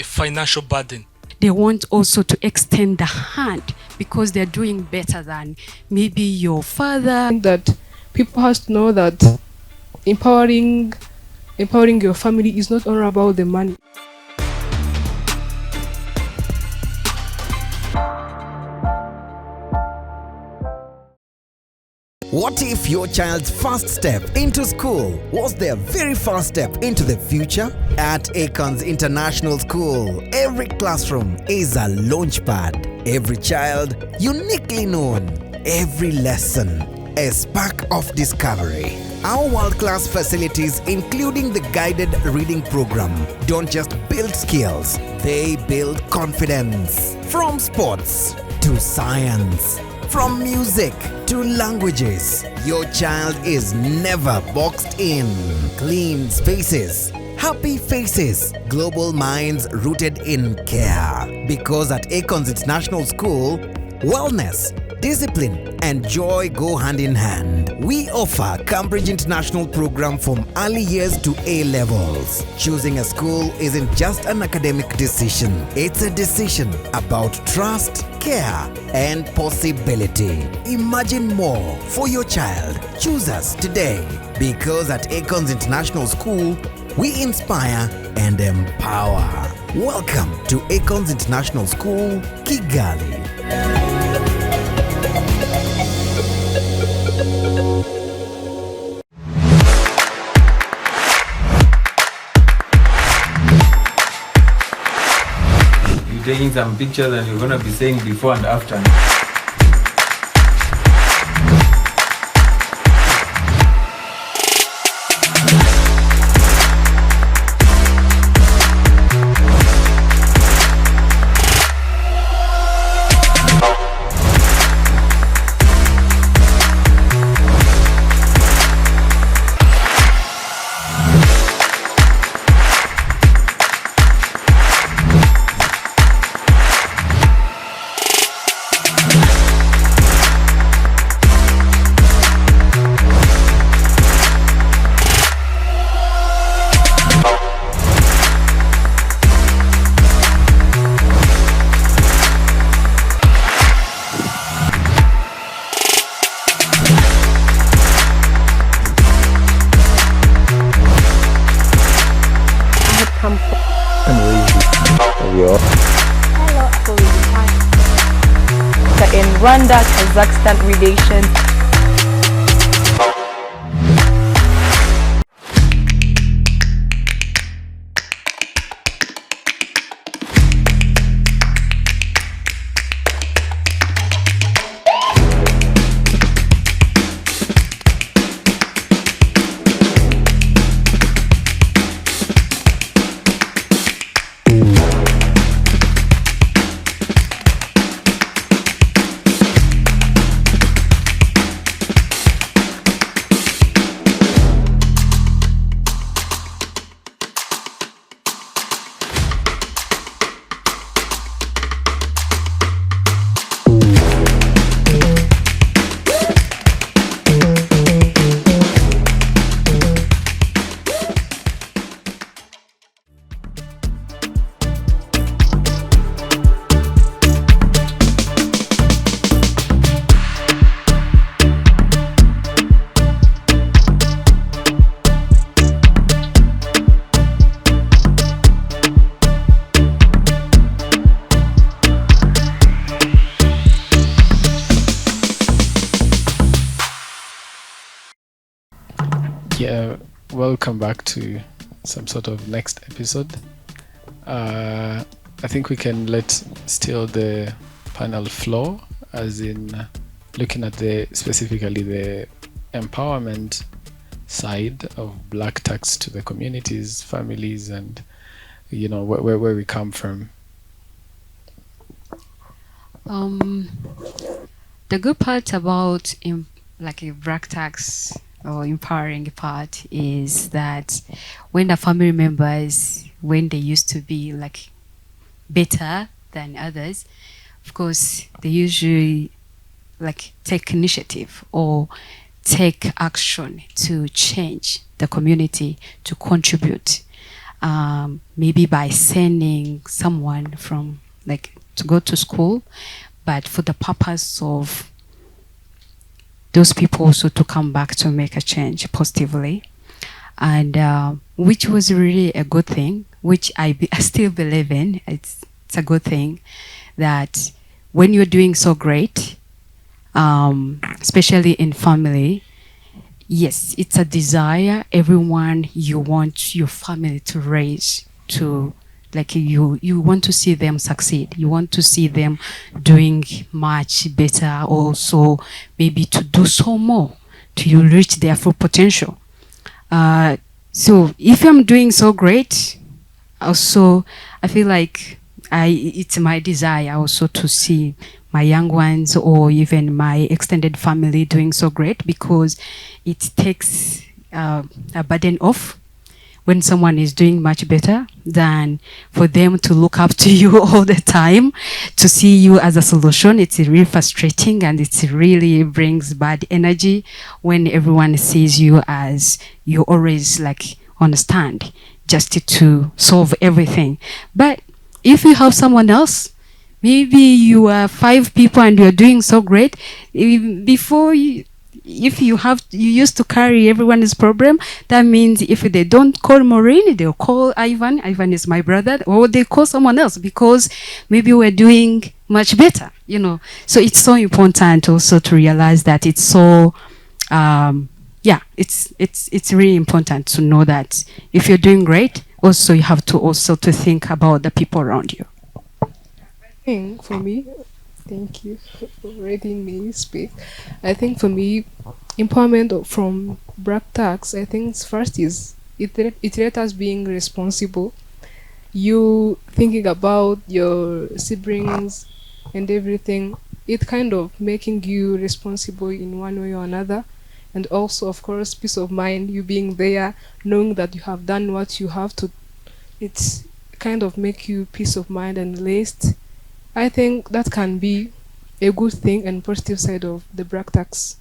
financial burden. They want also to extend the hand because they're doing better than maybe your father. I think that people has to know that empowering your family is not only about the money. What if your child's first step into school was their very first step into the future? At Akons International School, every classroom is a launchpad. Every child uniquely known. Every lesson a spark of discovery. Our world-class facilities, including the guided reading program, don't just build skills, they build confidence. From sports to science, from music to languages, your child is never boxed in. Clean spaces, happy faces, global minds rooted in care. Because at Acorns International School, wellness, discipline, and joy go hand in hand. We offer Cambridge International program from early years to A levels. Choosing a school isn't just an academic decision, it's a decision about trust, care, and possibility. Imagine more for your child. Choose us today, because at Acorns International School, we inspire and empower. Welcome to Acorns International School, Kigali. You're taking some pictures and you're gonna be saying before and after. In Rwanda, Kazakhstan relations. Yeah, welcome back to some sort of next episode. I think we can let still the panel flow, as in looking at the specifically the empowerment side of black tax to the communities, families, and where we come from. The good part about like a black tax or empowering part is that when the family members, when they used to be like better than others, of course they usually like take initiative or take action to change the community, to contribute, maybe by sending someone from like to go to school, but for the purpose of those people also to come back to make a change positively, and which was really a good thing, which I still believe in. It's a good thing that when you're doing so great, especially in family, yes, it's a desire. Everyone, you want your family to raise to Like you want to see them succeed. You want to see them doing much better, also maybe to do so more to reach their full potential. So if I'm doing so great, also I feel like it's my desire also to see my young ones or even my extended family doing so great, because it takes a burden off when someone is doing much better than for them to look up to you all the time, to see you as a solution. It's really frustrating, and it really brings bad energy when everyone sees you as you always like understand just to solve everything. But if you have someone else, maybe you are 5 people and you're doing so great, before you, if you used to carry everyone's problem, that means if they don't call Maureen, they'll call Ivan is my brother, or they call someone else, because maybe we're doing much better, so it's so important also to realize that it's so yeah, it's really important to know that if you're doing great, also you have to also to think about the people around you. I think for me, thank you for letting me speak. I think for me, empowerment from Black Tax, I think first is it let us being responsible. You thinking about your siblings and everything, it kind of making you responsible in one way or another. And also, of course, peace of mind, you being there, knowing that you have done what you have to, it's kind of make you peace of mind and released. I think that can be a good thing and positive side of the Black Tax.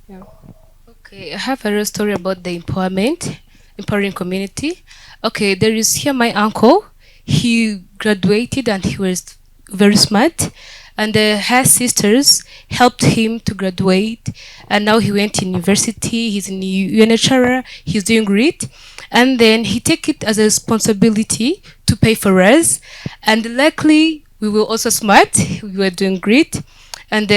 Yeah. Okay, I have a real story about the empowering community. Okay, there is here my uncle. He graduated and he was very smart. And her sisters helped him to graduate. And now he went to university. He's in UNHR. He's doing great. And then he take it as a responsibility to pay for us. And luckily, we were also smart. We were doing great. And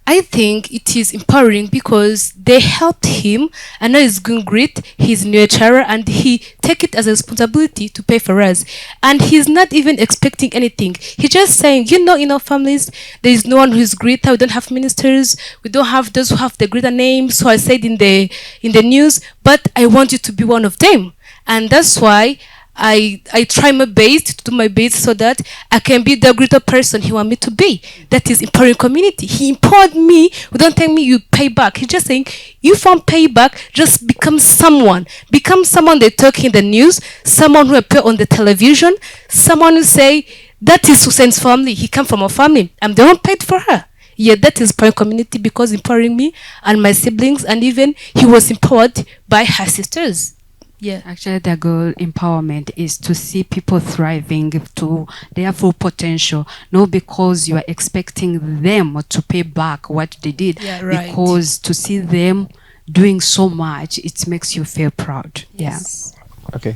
I think it is empowering because they helped him, and now he's going great. He's new HR and he take it as a responsibility to pay for us. And he's not even expecting anything. He's just saying, in our families, there is no one who is greater. We don't have ministers. We don't have those who have the greater names. So I said in the news, but I want you to be one of them. And that's why I try my best to do my best so that I can be the greater person he want me to be. That is empowering community. He empowered me. Don't tell me you pay back. He's just saying, you won't pay back, just become someone. Become someone they talk in the news, someone who appear on the television, someone who say, that is Susan's family. He come from a family. I'm the one paid for her. Yeah, that is empowering community because empowering me and my siblings, and even he was empowered by her sisters. Yeah, actually, the goal empowerment is to see people thriving to their full potential, not because you are expecting them to pay back what they did, yeah, right. Because to see them doing so much, it makes you feel proud. Yes. Yeah. Okay.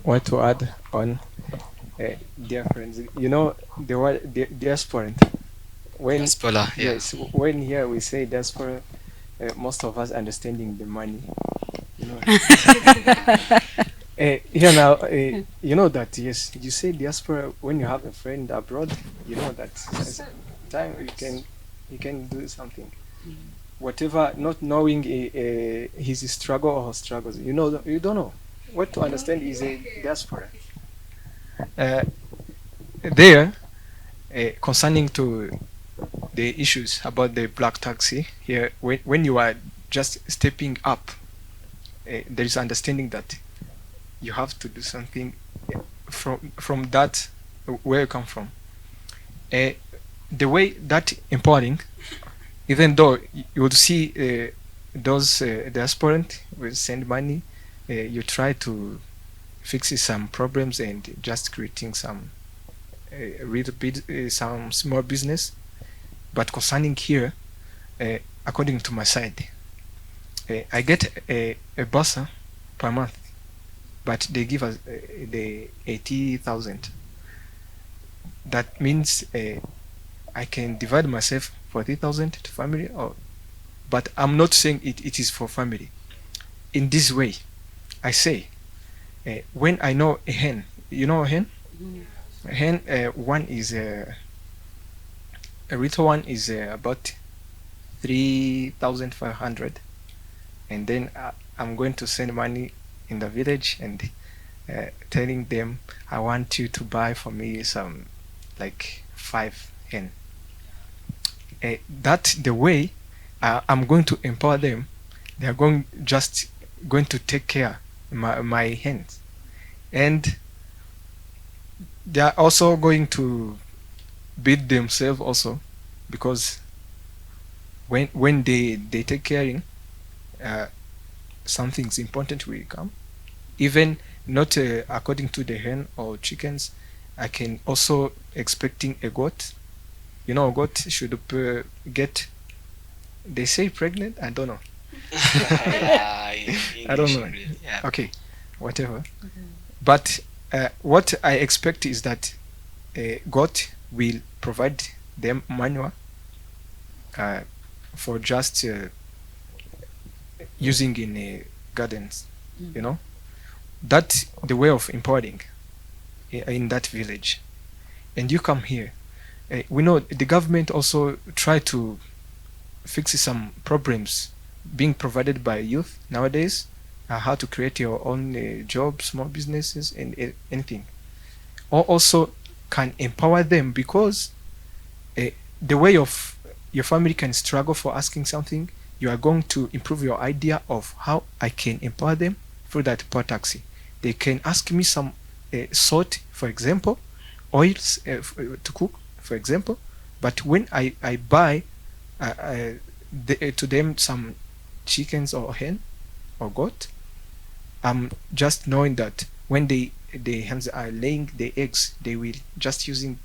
Want to add on, dear friends? The word diaspora. Diaspora, yeah. Yes, when here we say diaspora, most of us understanding the money. Here now, that yes, you say diaspora when you have a friend abroad. That time you can do something, whatever, not knowing his struggle or her struggles. You don't know what to understand is a diaspora. There, concerning to the issues about the black taxi here, when you are just stepping up. There is understanding that you have to do something from that where you come from. The way that empowering, even though you will see those diasporans will send money, you try to fix some problems and just creating some little bit some small business. But concerning here, according to my side, I get a bursa per month, but they give us the 80,000. That means I can divide myself 40,000 to family, but I'm not saying it is for family. In this way, I say When I know a hen, you know a hen? A hen, one is a little one is about 3,500, and then I'm going to send money in the village and telling them I want you to buy for me some like 5 hen. That's the way I'm going to empower them. They are going to take care my hens, and they are also going to build themselves also, because when they take caring, uh, something's important will come. Even not according to the hen or chickens, I can also expecting a goat. You know, a goat should get, they say pregnant. I don't know. Yeah, I don't English, know. English. Yeah. Okay, whatever. But what I expect is that God will provide them manure uh, for just using in gardens. You know, that's the way of empowering in that village. And you come here. We know the government also try to fix some problems being provided by youth nowadays. How to create your own job, small businesses, and anything. Or also can empower them, because uh, the way of your family can struggle for asking something, you are going to improve your idea of how I can empower them through that poor taxi. They can ask me some salt, for example, oils to cook, for example. But when I buy to them some chickens or hen or goat, I'm just knowing that when the hens are laying the eggs, they will just using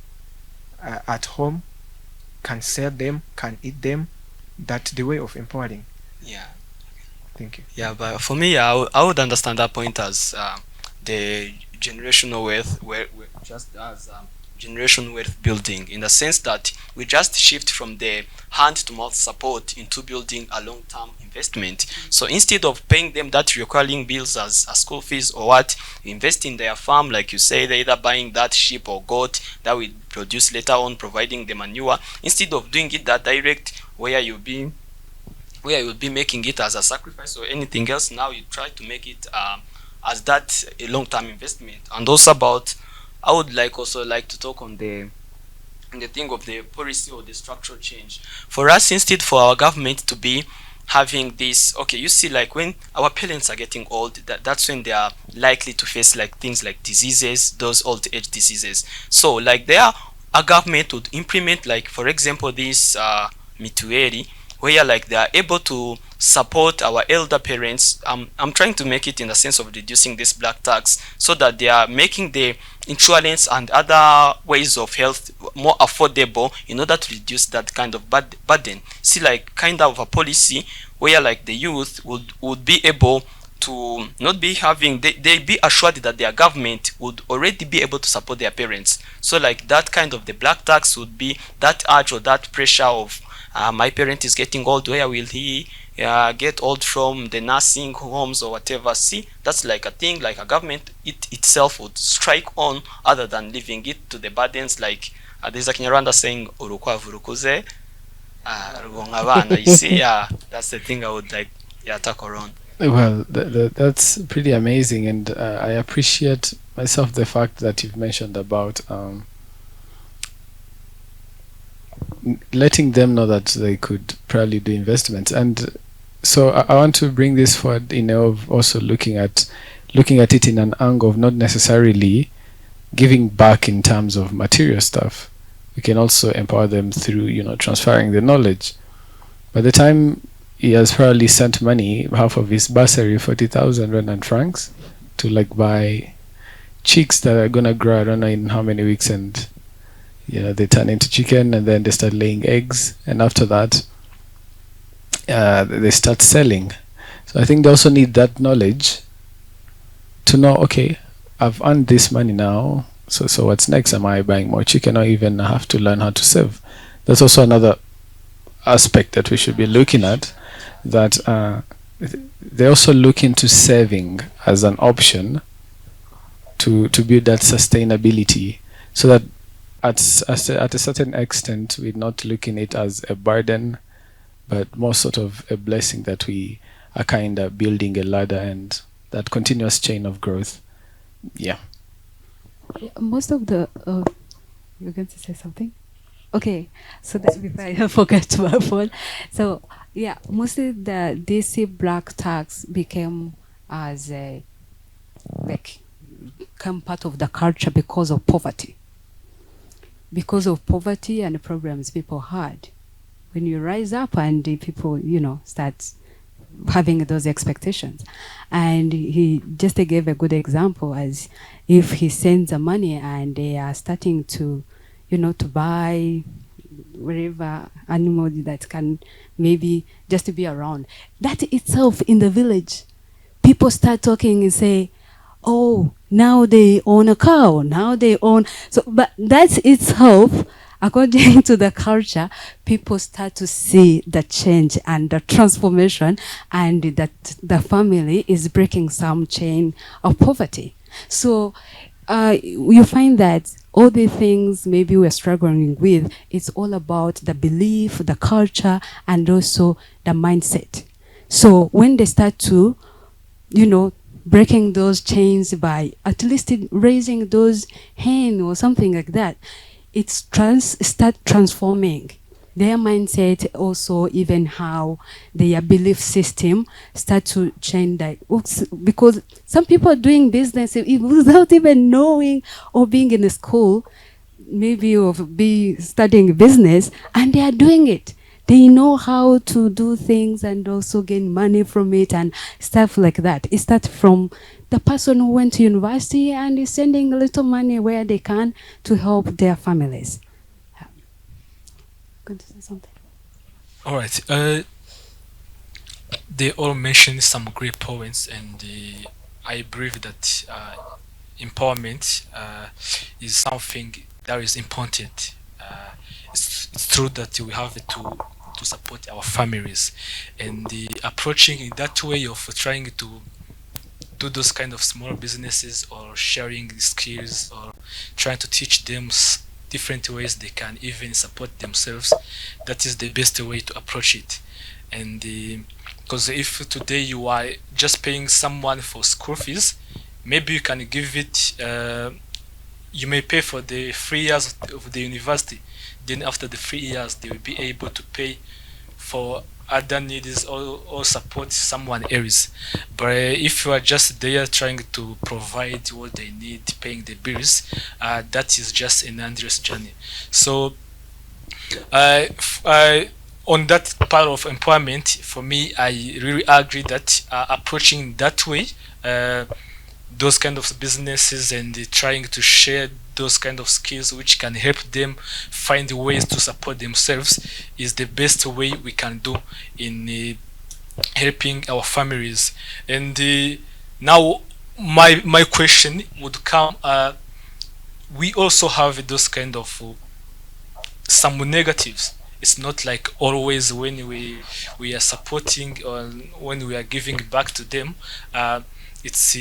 at home, can sell them, can eat them. That's the way of empowering. Yeah. Thank you. Yeah, but for me, I would understand that point as the generational wealth, where just as generation wealth building, in the sense that we just shift from the hand to mouth support into building a long term investment. So instead of paying them that recurring bills as school fees or what, invest in their farm, like you say, they're either buying that sheep or goat that will produce later on, providing the manure, instead of doing it that direct where you will be making it as a sacrifice or anything else. Now you try to make it as that a long-term investment. And also about, I would also like to talk on the thing of the policy or the structural change. For us, instead for our government to be having this, okay, you see, like when our parents are getting old, that's when they are likely to face like things like diseases, those old age diseases. So like there, a government would implement, like for example, this mitueri, where like they are able to support our elder parents. I'm trying to make it in the sense of reducing this black tax, so that they are making the insurance and other ways of health more affordable in order to reduce that kind of burden. See, like kind of a policy where like the youth would be able to not be having, they be assured that their government would already be able to support their parents. So like that kind of the black tax would be that urge or that pressure of my parent is getting old, where will he get old from, the nursing homes or whatever. See, that's like a thing like a government itself would strike on, other than leaving it to the burdens. Like there's a Kinyarwanda saying urukwavu rukuze rugonga abana. You see, yeah, that's the thing I would like, yeah, tackle on. Well, that's pretty amazing, and I appreciate myself the fact that you've mentioned about letting them know that they could probably do investments. And so I want to bring this forward in of also looking at it in an angle of not necessarily giving back in terms of material stuff. We can also empower them through transferring the knowledge. By the time he has probably sent money, half of his bursary, 40,000 rand and francs, to like buy chicks that are gonna grow, I don't know in how many weeks, and they turn into chicken, and then they start laying eggs, and after that they start selling. So I think they also need that knowledge to know, okay, I've earned this money now, so what's next? Am I buying more chicken, or even I have to learn how to save? That's also another aspect that we should be looking at, that they also look into saving as an option to build that sustainability, so that at a certain extent we're not looking at it as a burden, but more sort of a blessing that we are kind of building a ladder and that continuous chain of growth. Yeah. Most of the you're going to say something? Okay, so that before I forget my phone. So yeah, mostly the DC black tax became as a like become part of the culture because of poverty. Because of poverty and the problems people had. When you rise up and the people, start having those expectations. And he just gave a good example as if he sends the money and they are starting to, to buy wherever animal that can maybe just to be around. That itself in the village, people start talking and say, oh, now they own a cow, now they own. So, but that's itself, according to the culture, people start to see the change and the transformation, and that the family is breaking some chain of poverty. So, you find that all the things maybe we're struggling with, it's all about the belief, the culture, and also the mindset. So when they start to, breaking those chains by at least raising those hen or something like that, it's start transforming their mindset, also even how their belief system start to change. That because some people are doing business without even knowing or being in a school, maybe of be studying business, and they are doing it. They know how to do things and also gain money from it and stuff like that. It starts from the person who went to university and is sending a little money where they can to help their families. Going to say something? All right. They all mentioned some great points, and I believe that empowerment is something that is important. It's true that we have to support our families, and the approaching in that way of trying to do those kind of small businesses or sharing skills or trying to teach them different ways they can even support themselves, that is the best way to approach it. And because if today you are just paying someone for school fees, maybe you can give it you may pay for the 3 years of the university, then after the 3 years they will be able to pay for other needs or support someone else. But if you are just there trying to provide what they need, paying the bills, that is just an endless journey. So on that part of employment, for me, I really agree that approaching that way, those kind of businesses and trying to share those kind of skills which can help them find ways to support themselves is the best way we can do in helping our families. And now my question would come, we also have those kind of some negatives. It's not like always when we are supporting or when we are giving back to them, it's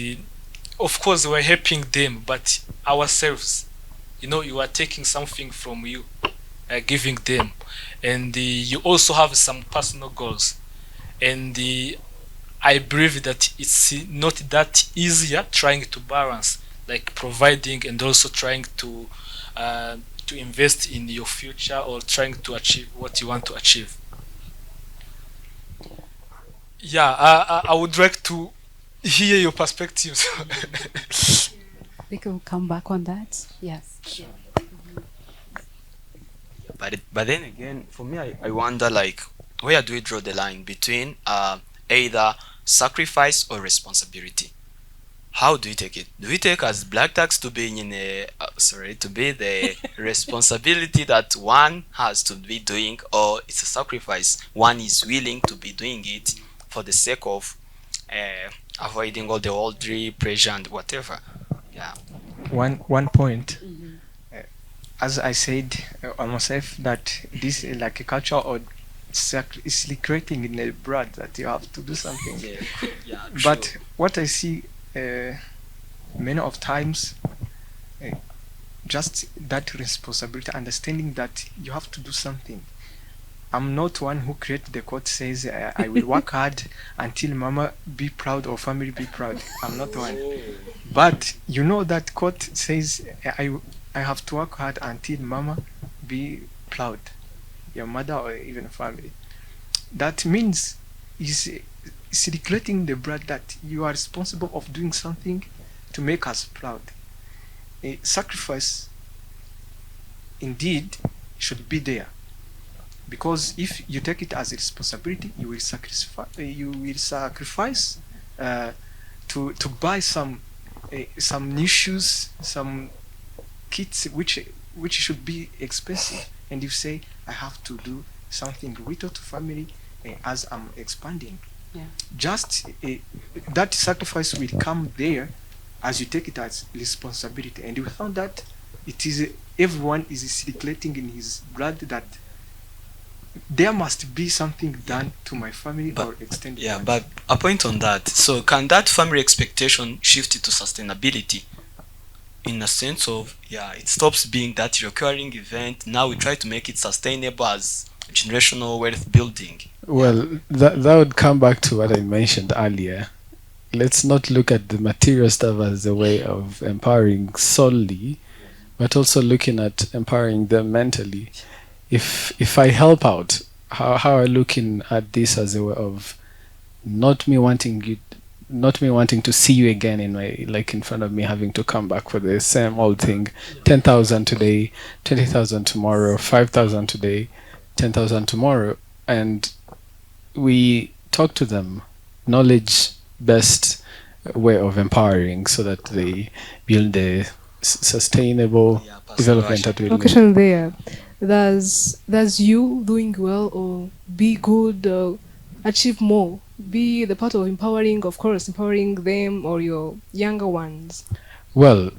of course we're helping them, but ourselves, you are taking something from you, giving them, and you also have some personal goals, and I believe that it's not that easier trying to balance, like providing and also trying to invest in your future or trying to achieve what you want to achieve. Yeah, I would like to hear your perspectives. We can come back on that. Yes. But then again, for me, I wonder like where do we draw the line between either sacrifice or responsibility? How do you take it? Do we take as black tax to be in a to be the responsibility that one has to be doing, or it's a sacrifice one is willing to be doing it for the sake of avoiding all the worldly pressure and whatever? Yeah. One point, as I said on myself, that this is like a culture or is creating in the blood that you have to do something. Yeah, yeah, But true. what I see many of times, uh, just that responsibility, understanding that you have to do something. I'm not one who created the quote says I will work hard until mama be proud or family be proud. I'm not one. But you know that quote says I have to work hard until mama be proud, your mother or even family. That means is circulating the blood that you are responsible of doing something to make us proud. A sacrifice indeed should be there, because if you take it as a responsibility, you will sacrifice to buy some new shoes, some kits which should be expensive, and you say I have to do something little to family as I'm expanding. Yeah. Just that sacrifice will come there as you take it as responsibility, and you found that it is everyone is circulating in his blood that there must be something done to my family or extended Yeah, family. but a point on that. So can that family expectation shift it to sustainability? In a sense of, yeah, it stops being that recurring event. Now we try to make it sustainable as generational wealth building. Well, that would come back to what I mentioned earlier. Let's not look at the material stuff as a way of empowering solely, but also looking at empowering them mentally. If I help out, how are you looking at this as a way of not me wanting to see you again in front of me, having to come back for the same old thing, 10,000 today, 20,000 tomorrow, 5,000 today, 10,000 tomorrow, and we talk to them, knowledge based way of empowering, so that they build the sustainable development that we No need. question there. Does you doing well or be good, achieve more, be the part of empowering, of course, empowering them or your younger ones. Well,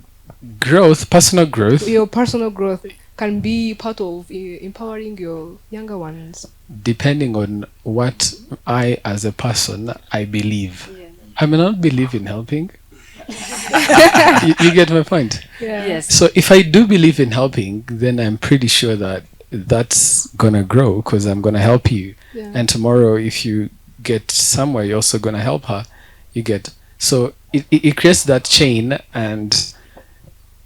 personal growth, Your personal growth can be part of empowering your younger ones. depending on what I, as a person, I believe. I may not believe in helping. You get my point? Yeah. Yes. So if I do believe in helping, then I'm pretty sure that that's gonna grow, because I'm gonna help you. Yeah. And tomorrow, if you get somewhere, you're also gonna help her. You get, so it creates that chain, and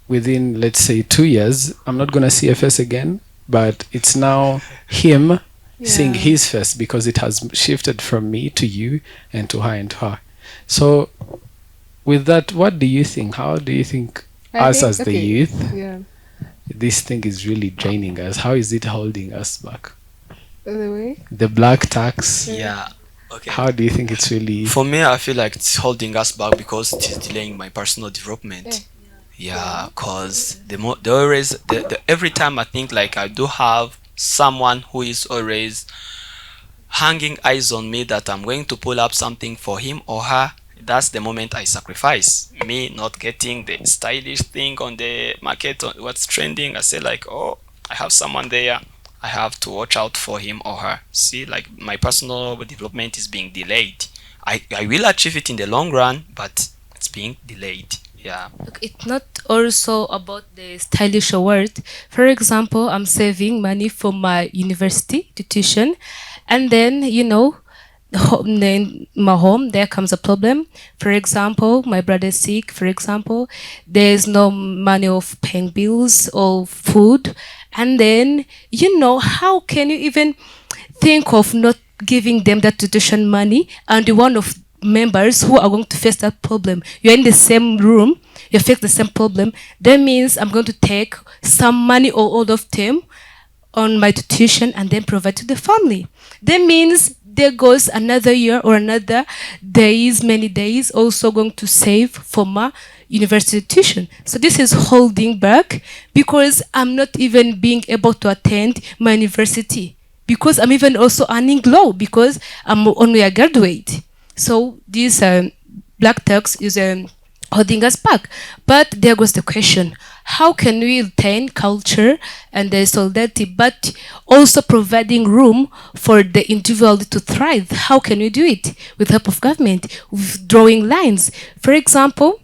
within, let's say, 2 years, I'm not gonna see a face again, but it's now him seeing Yeah. his face, because it has shifted from me to you and to her and to her. So with that, what do you think? How do you think us as the youth, Yeah. this thing is really draining us? How is it holding us back? By the way. The black tax. Yeah. Okay. How do you think it's really? For me, I feel like it's holding us back because it is delaying my personal development. Yeah, cause every time I think like I do have someone who is always hanging eyes on me that I'm going to pull up something for him or her, that's the moment I sacrifice. Me not getting the stylish thing on the market, on what's trending, I say like, oh, I have someone there, I have to watch out for him or her. See, like my personal development is being delayed. I will achieve it in the long run, but it's being delayed. Yeah. It's not also about the stylish award. For example, I'm saving money for my university to tuition, and then in my home there comes a problem. For example, my brother's sick. For example, there's no money of paying bills or food, and then how can you even think of not giving them that tuition money, and one of members who are going to face that problem, you're in the same room, you face the same problem. That means I'm going to take some money or all of them on my tuition and then provide to the family. That means there goes another year or another days, many days, also going to save for my university tuition. So this is holding back, because I'm not even being able to attend my university, because I'm even also earning low, because I'm only a graduate. So this black tax is holding us back. But there goes the question: how can we retain culture and the solidarity, but also providing room for the individual to thrive? How can we do it? With help of government, with drawing lines. For example,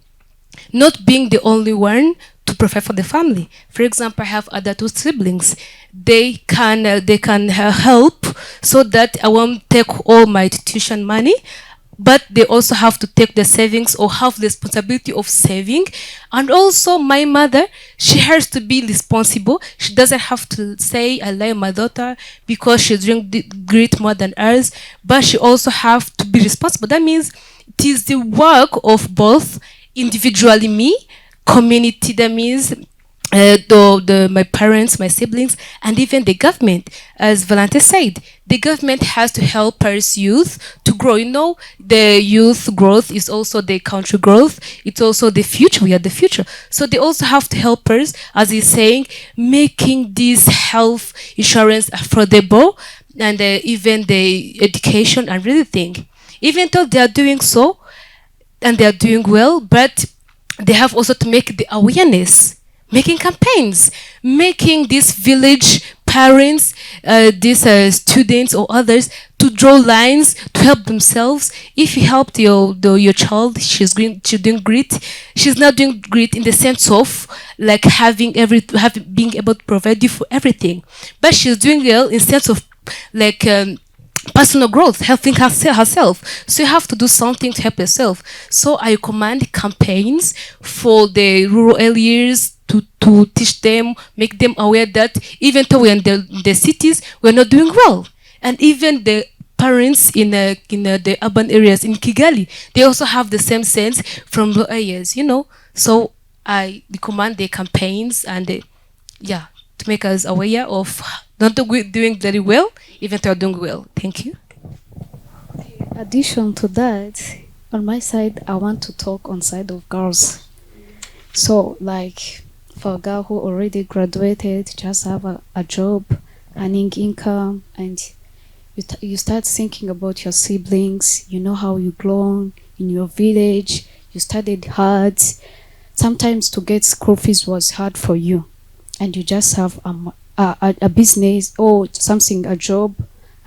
not being the only one to provide for the family. For example, I have other two siblings. They can help so that I won't take all my tuition money, but they also have to take the savings or have the responsibility of saving. And also my mother, she has to be responsible. She doesn't have to say I like my daughter because she's doing great more than us, but she also have to be responsible. That means it is the work of both individually me, community, that means my parents, my siblings, and even the government. As Valente said, the government has to help us youth to grow. You know, the youth growth is also the country growth. It's also the future. We are the future. So they also have to help us, as he's saying, making this health insurance affordable and even the education and everything. Even though they are doing so, and they are doing well, but they have also to make the awareness, making campaigns, making these village parents, these students or others to draw lines to help themselves. If you helped your child, she's doing great. She's not doing great in the sense of like being able to provide you for everything, but she's doing well in sense of like personal growth, helping herself. So you have to do something to help yourself. So I recommend campaigns for the rural areas to teach them, make them aware that even though we're in the cities, we're not doing well. And even the parents in the urban areas in Kigali, they also have the same sense from rural areas. So I recommend the campaigns and yeah, to make us aware of not doing very well, even though doing well. Thank you. Addition to that, on my side, I want to talk on side of girls. So, like, for a girl who already graduated, just have a job, earning income, and you start thinking about your siblings. You know how you grown in your village. You studied hard. Sometimes to get school fees was hard for you, and you just have a business or something, a job,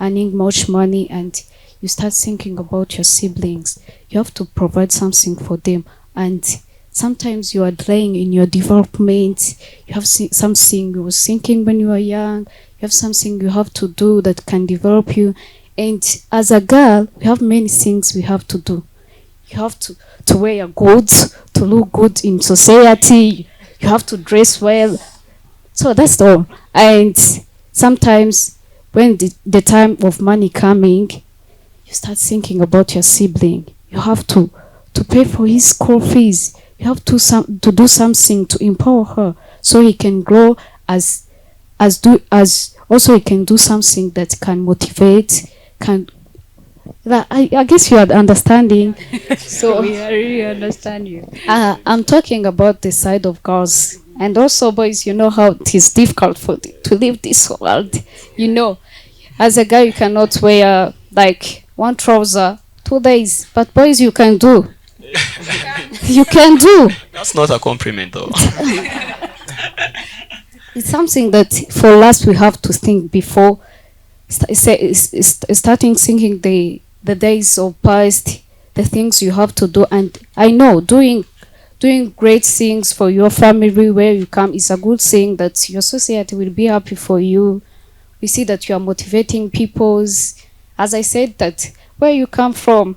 earning much money, and you start thinking about your siblings. You have to provide something for them, and sometimes you are delaying in your development. You have something you were thinking when you were young. You have something you have to do that can develop you. And as a girl, we have many things we have to do. You have to wear good, to look good in society. You have to dress well. So that's all. And sometimes when the time of money coming, you start thinking about your sibling. You have to pay for his school fees. You have to do something to empower her so he can grow as also he can do something that can motivate, can that I guess you are understanding. So We really understand you. I'm talking about the side of girls and also boys. You know how it is difficult to live this world. You know, as a guy, you cannot wear like one trouser 2 days, but boys, you can do. You can do. That's not a compliment, though. It's something that for us we have to think before starting thinking the days of past, the things you have to do. And I know doing great things for your family where you come is a good thing, that your society will be happy for you. We see that you are motivating people's, as I said, that where you come from,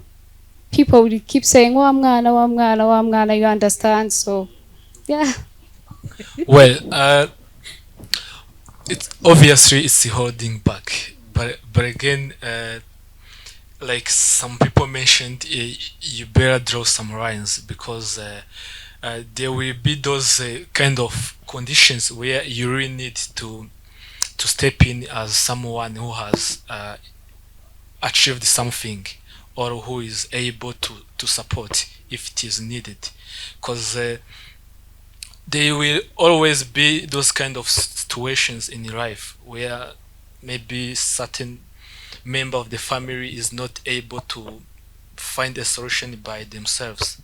people will keep saying, "Oh, I'm gonna," you understand? So, yeah. Well, it's obviously it's holding back, but again, like some people mentioned, you better draw some lines because there will be those kind of conditions where you really need to step in as someone who has achieved something or who is able to support if it is needed, because there will always be those kind of situations in life where maybe certain member of the family is not able to find a solution by themselves.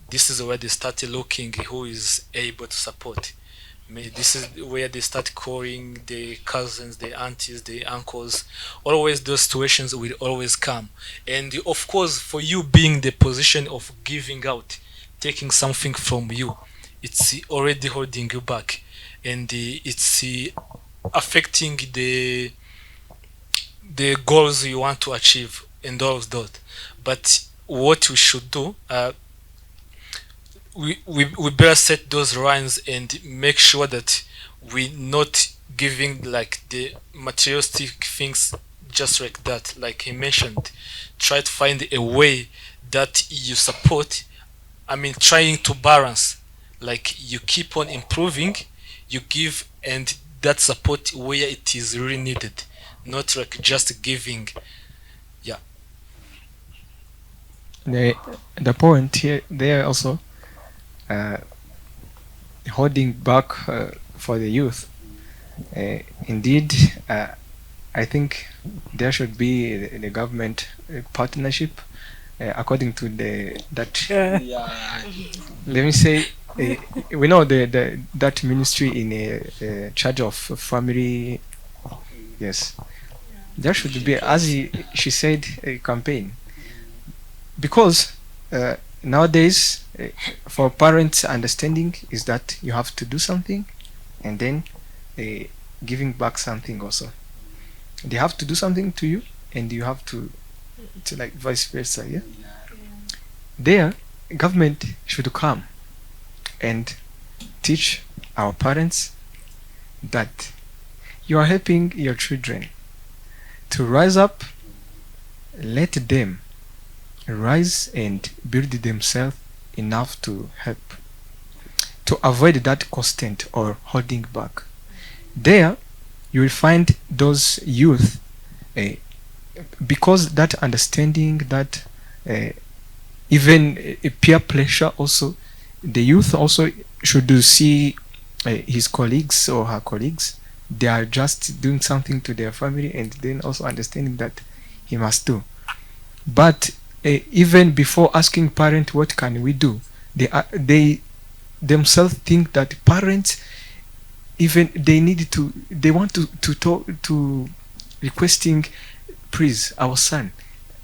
This is where they start looking who is able to support. This is where they start calling the cousins, the aunties, the uncles. Always those situations will always come. And of course, for you being the position of giving out, taking something from you. It's already holding you back, and it's affecting the goals you want to achieve and all of that. But what we should do, we better set those lines and make sure that we not giving like the materialistic things just like that. Like he mentioned, try to find a way that you support. I mean, trying to balance, like you keep on improving, you give, and that support where it is really needed, not like just giving. Yeah. The the point here there also, uh, holding back for the youth. Indeed, I think there should be the government partnership according to the that. Yeah. Let me say, we know the that ministry in charge of family. Yes, there should be, as she said, a campaign, because nowadays for parents understanding is that you have to do something and then uh, giving back something also. They have to do something to you and you have to like vice versa. Yeah, there government should come and teach our parents that you are helping your children to rise up. Let them rise and build themselves enough to help, to avoid that constant or holding back. There you will find those youth, uh, because that understanding, that uh, even peer pressure also, the youth also should see his colleagues or her colleagues, they are just doing something to their family, and then also understanding that he must do. But even before asking parent what can we do, they themselves think that parents, even they need to, they want to talk to requesting, please our son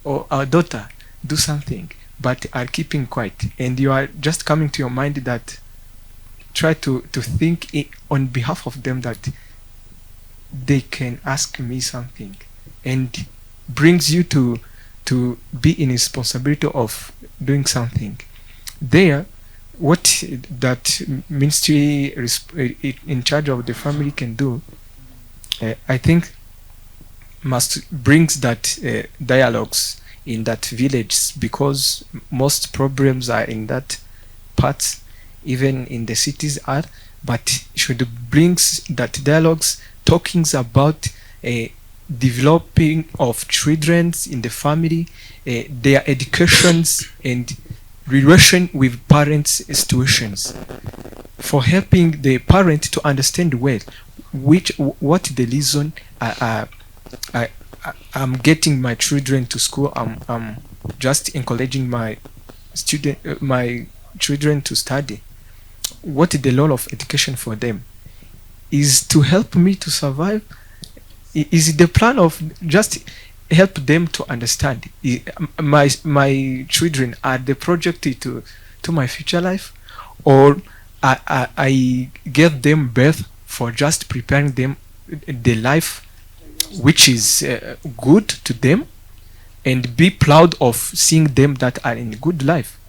or our daughter do something, but are keeping quiet, and you are just coming to your mind that try to think on behalf of them that they can ask me something, and brings you to be in responsibility of doing something. There, what that ministry in charge of the family can do, I think, must brings that dialogues in that village, because most problems are in that part, even in the cities are, but should brings that dialogues talkings about developing of children in the family, their educations and relation with parents situations, for helping the parent to understand well which what the reason I, I'm getting my children to school. I'm just encouraging my my children to study. What is the role of education for them? Is to help me to survive? Is it the plan of just help them to understand? My children are the project to my future life, or I gave them birth for just preparing them the life which is good to them, and be proud of seeing them that are in good life?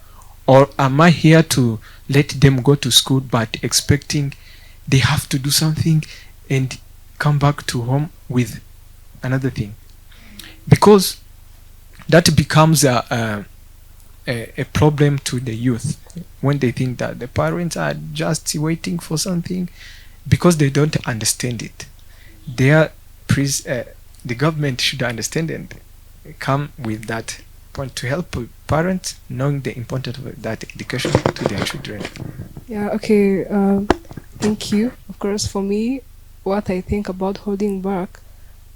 Or am I here to let them go to school but expecting they have to do something and come back to home with another thing? Because that becomes a problem to the youth when they think that the parents are just waiting for something because they don't understand it. There, please, the government should understand and come with that point to help parents knowing the importance of that education to their children. Yeah, okay. Thank you. Of course, for me, what I think about holding back,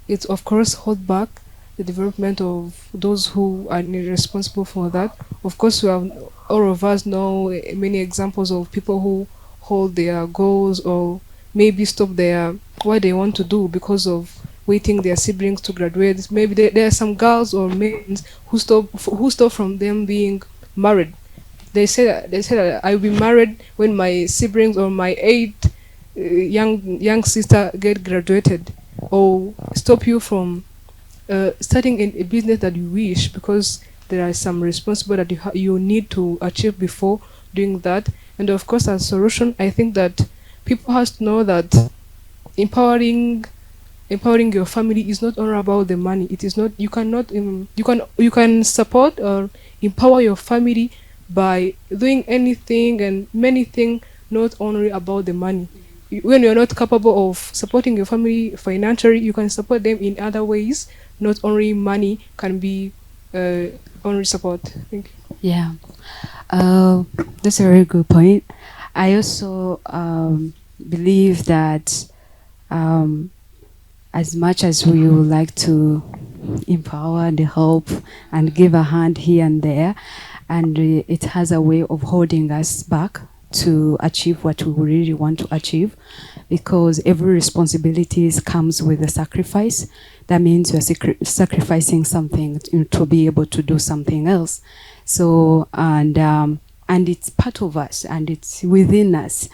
it's of course hold back the development of those who are responsible for that. Of course, we have, all of us know many examples of people who hold their goals or maybe stop their what they want to do because of waiting their siblings to graduate. Maybe there are some girls or men who stop from them being married they say that I'll be married when my siblings or my eight young sister get graduated, or stop you from starting in a business that you wish, because there are some responsibility that you need to achieve before doing that. And of course, as solution, I think that people has to know that empowering empowering your family is not only about the money. It is not, you cannot you can support or empower your family by doing anything and many things, not only about the money. When you're not capable of supporting your family financially, you can support them in other ways. Not only money can be only support. Thank you. Yeah, that's a very good point. I also believe that um, as much as we would like to empower and help and give a hand here and there, and it has a way of holding us back to achieve what we really want to achieve, because every responsibility comes with a sacrifice. That means you're sacrificing something to be able to do something else. So, and it's part of us and it's within us.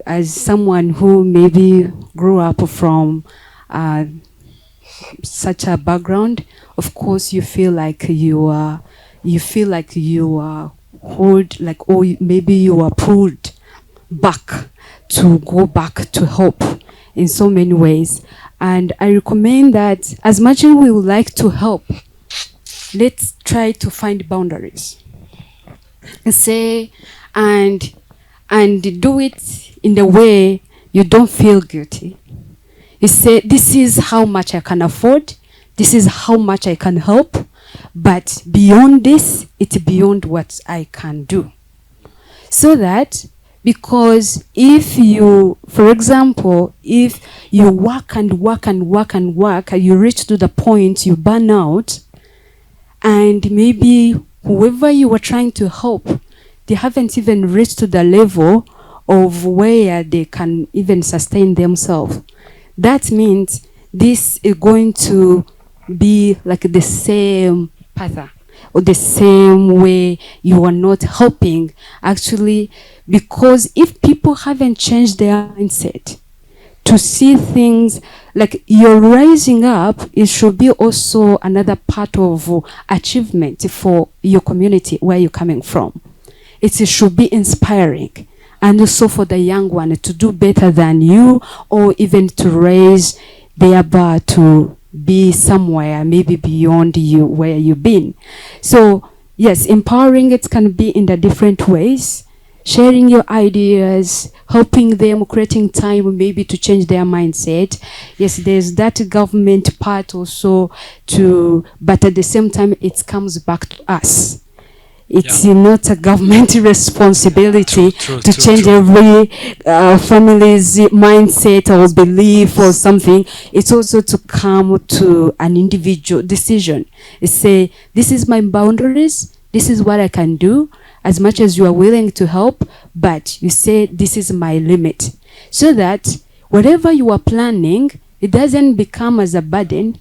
As someone who maybe grew up from uh, such a background, of course you feel like you are hold, like, or maybe you are pulled back to go back to help in so many ways. And I recommend that as much as we would like to help, let's try to find boundaries and say, and do it in the way you don't feel guilty. You say, this is how much I can afford, this is how much I can help, but beyond this, it's beyond what I can do. So that, because if you, for example, if you work and work and work and work, and you reach to the point you burn out, and maybe whoever you were trying to help, they haven't even reached to the level of where they can even sustain themselves. That means this is going to be like the same pattern or the same way you are not helping, actually, because if people haven't changed their mindset to see things like you're rising up, it should be also another part of achievement for your community where you're coming from. It should be inspiring, and also for the young one to do better than you, or even to raise their bar to be somewhere maybe beyond you where you've been. So yes, empowering it can be in the different ways, sharing your ideas, helping them, creating time maybe to change their mindset. Yes, there's that government part also to, but at the same time it comes back to us. It's not a government responsibility to change every family's mindset or belief or something. It's also to come to an individual decision. You say, this is my boundaries, this is what I can do, as much as you are willing to help, but you say, this is my limit. So that whatever you are planning, it doesn't become as a burden.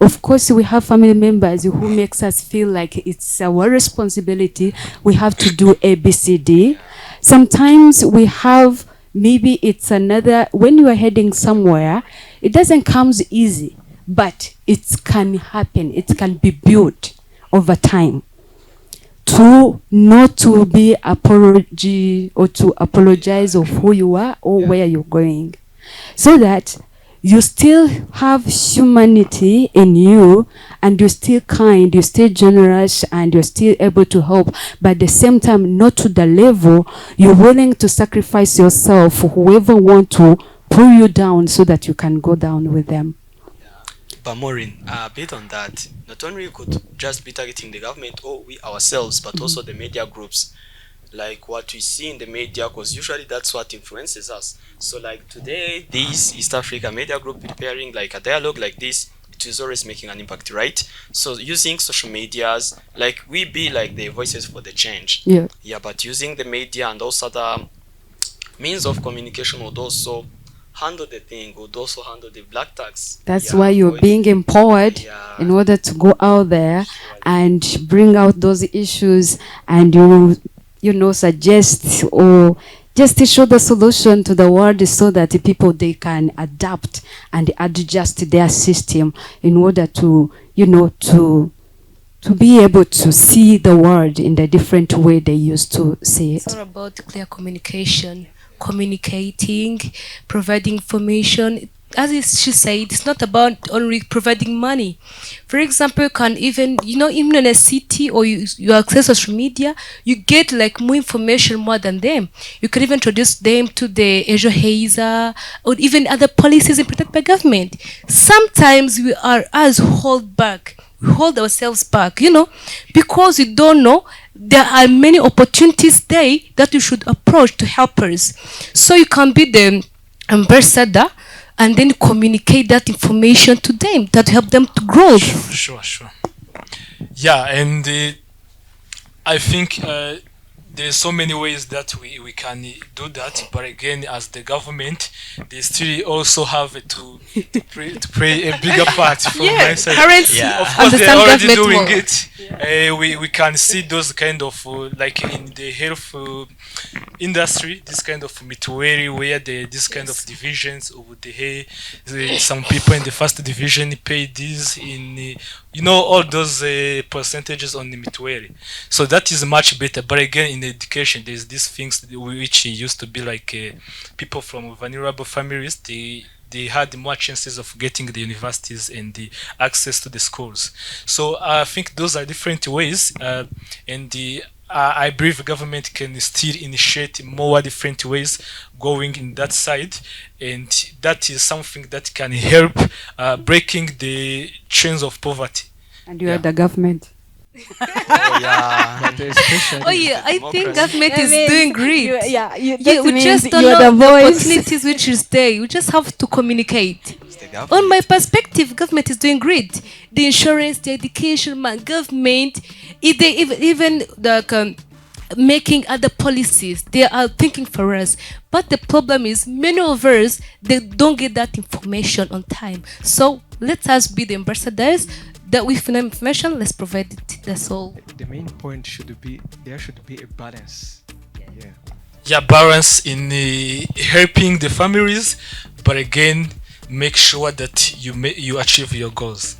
Of course, we have family members who makes us feel like it's our responsibility. We have to do A, B, C, D. Sometimes we have, maybe it's another, when you are heading somewhere, it doesn't come easy, but it can happen. It can be built over time. To not to be apology or to apologize of who you are or where you're going. So that you still have humanity in you, and you're still kind, you're still generous, and you're still able to help, but at the same time not to the level you're willing to sacrifice yourself for whoever want to pull you down so that you can go down with them. But Maureen, a bit on that, not only we could just be targeting the government or we ourselves, but also the media groups, like what we see in the media, because usually that's what influences us. So like today, this East Africa media group preparing like a dialogue like this, it is always making an impact, right? So using social medias, like we be like the voices for the change. Yeah, but using the media and also the means of communication would also handle the thing, would also handle the black tax. That's why you're being empowered in order to go out there and bring out those issues, and you suggest or just to show the solution to the world so that the people they can adapt and adjust their system in order to be able to see the world in the different way they used to see it. It's all about clear communication, communicating, providing information. As she said, it's not about only providing money. For example, you can even, even in a city or you access social media, you get like more information more than them. You can even introduce them to the Asia Hazer or even other policies implemented by government. Sometimes we are as hold back. We hold ourselves back, because we don't know there are many opportunities there that you should approach to help us. So you can be the ambassador and then communicate that information to them that help them to grow. Sure. Yeah, and I think there's so many ways that we can do that, but again, as the government, they still also have to play a bigger part from my side. Currently, Yeah. Of course, they're already government doing more. it. We can see those kind of like in the health industry, this kind of mituary where this kind of divisions over some people in the first division pay this in all those percentages on the mituary. So that is much better. But again, in education, there's these things which used to be like people from vulnerable families. They had more chances of getting the universities and the access to the schools. So I think those are different ways, I believe the government can still initiate more different ways going in that side, and that is something that can help breaking the chains of poverty. And you are the government. Oh yeah. But especially Oh yeah, I think Democracy. government That is means doing great. that We just means don't you are know the the voice. opportunities which is there. We just have to communicate. It's the On government. my perspective, government is doing great. The insurance, the education, government, even the making other policies, they are thinking for us. But the problem is, many of us they don't get that information on time. So let us be the ambassadors that we find information. Let's provide it. That's all. the main point should be there should be a balance. Yeah. Yeah, balance in helping the families, but again, make sure that you achieve your goals.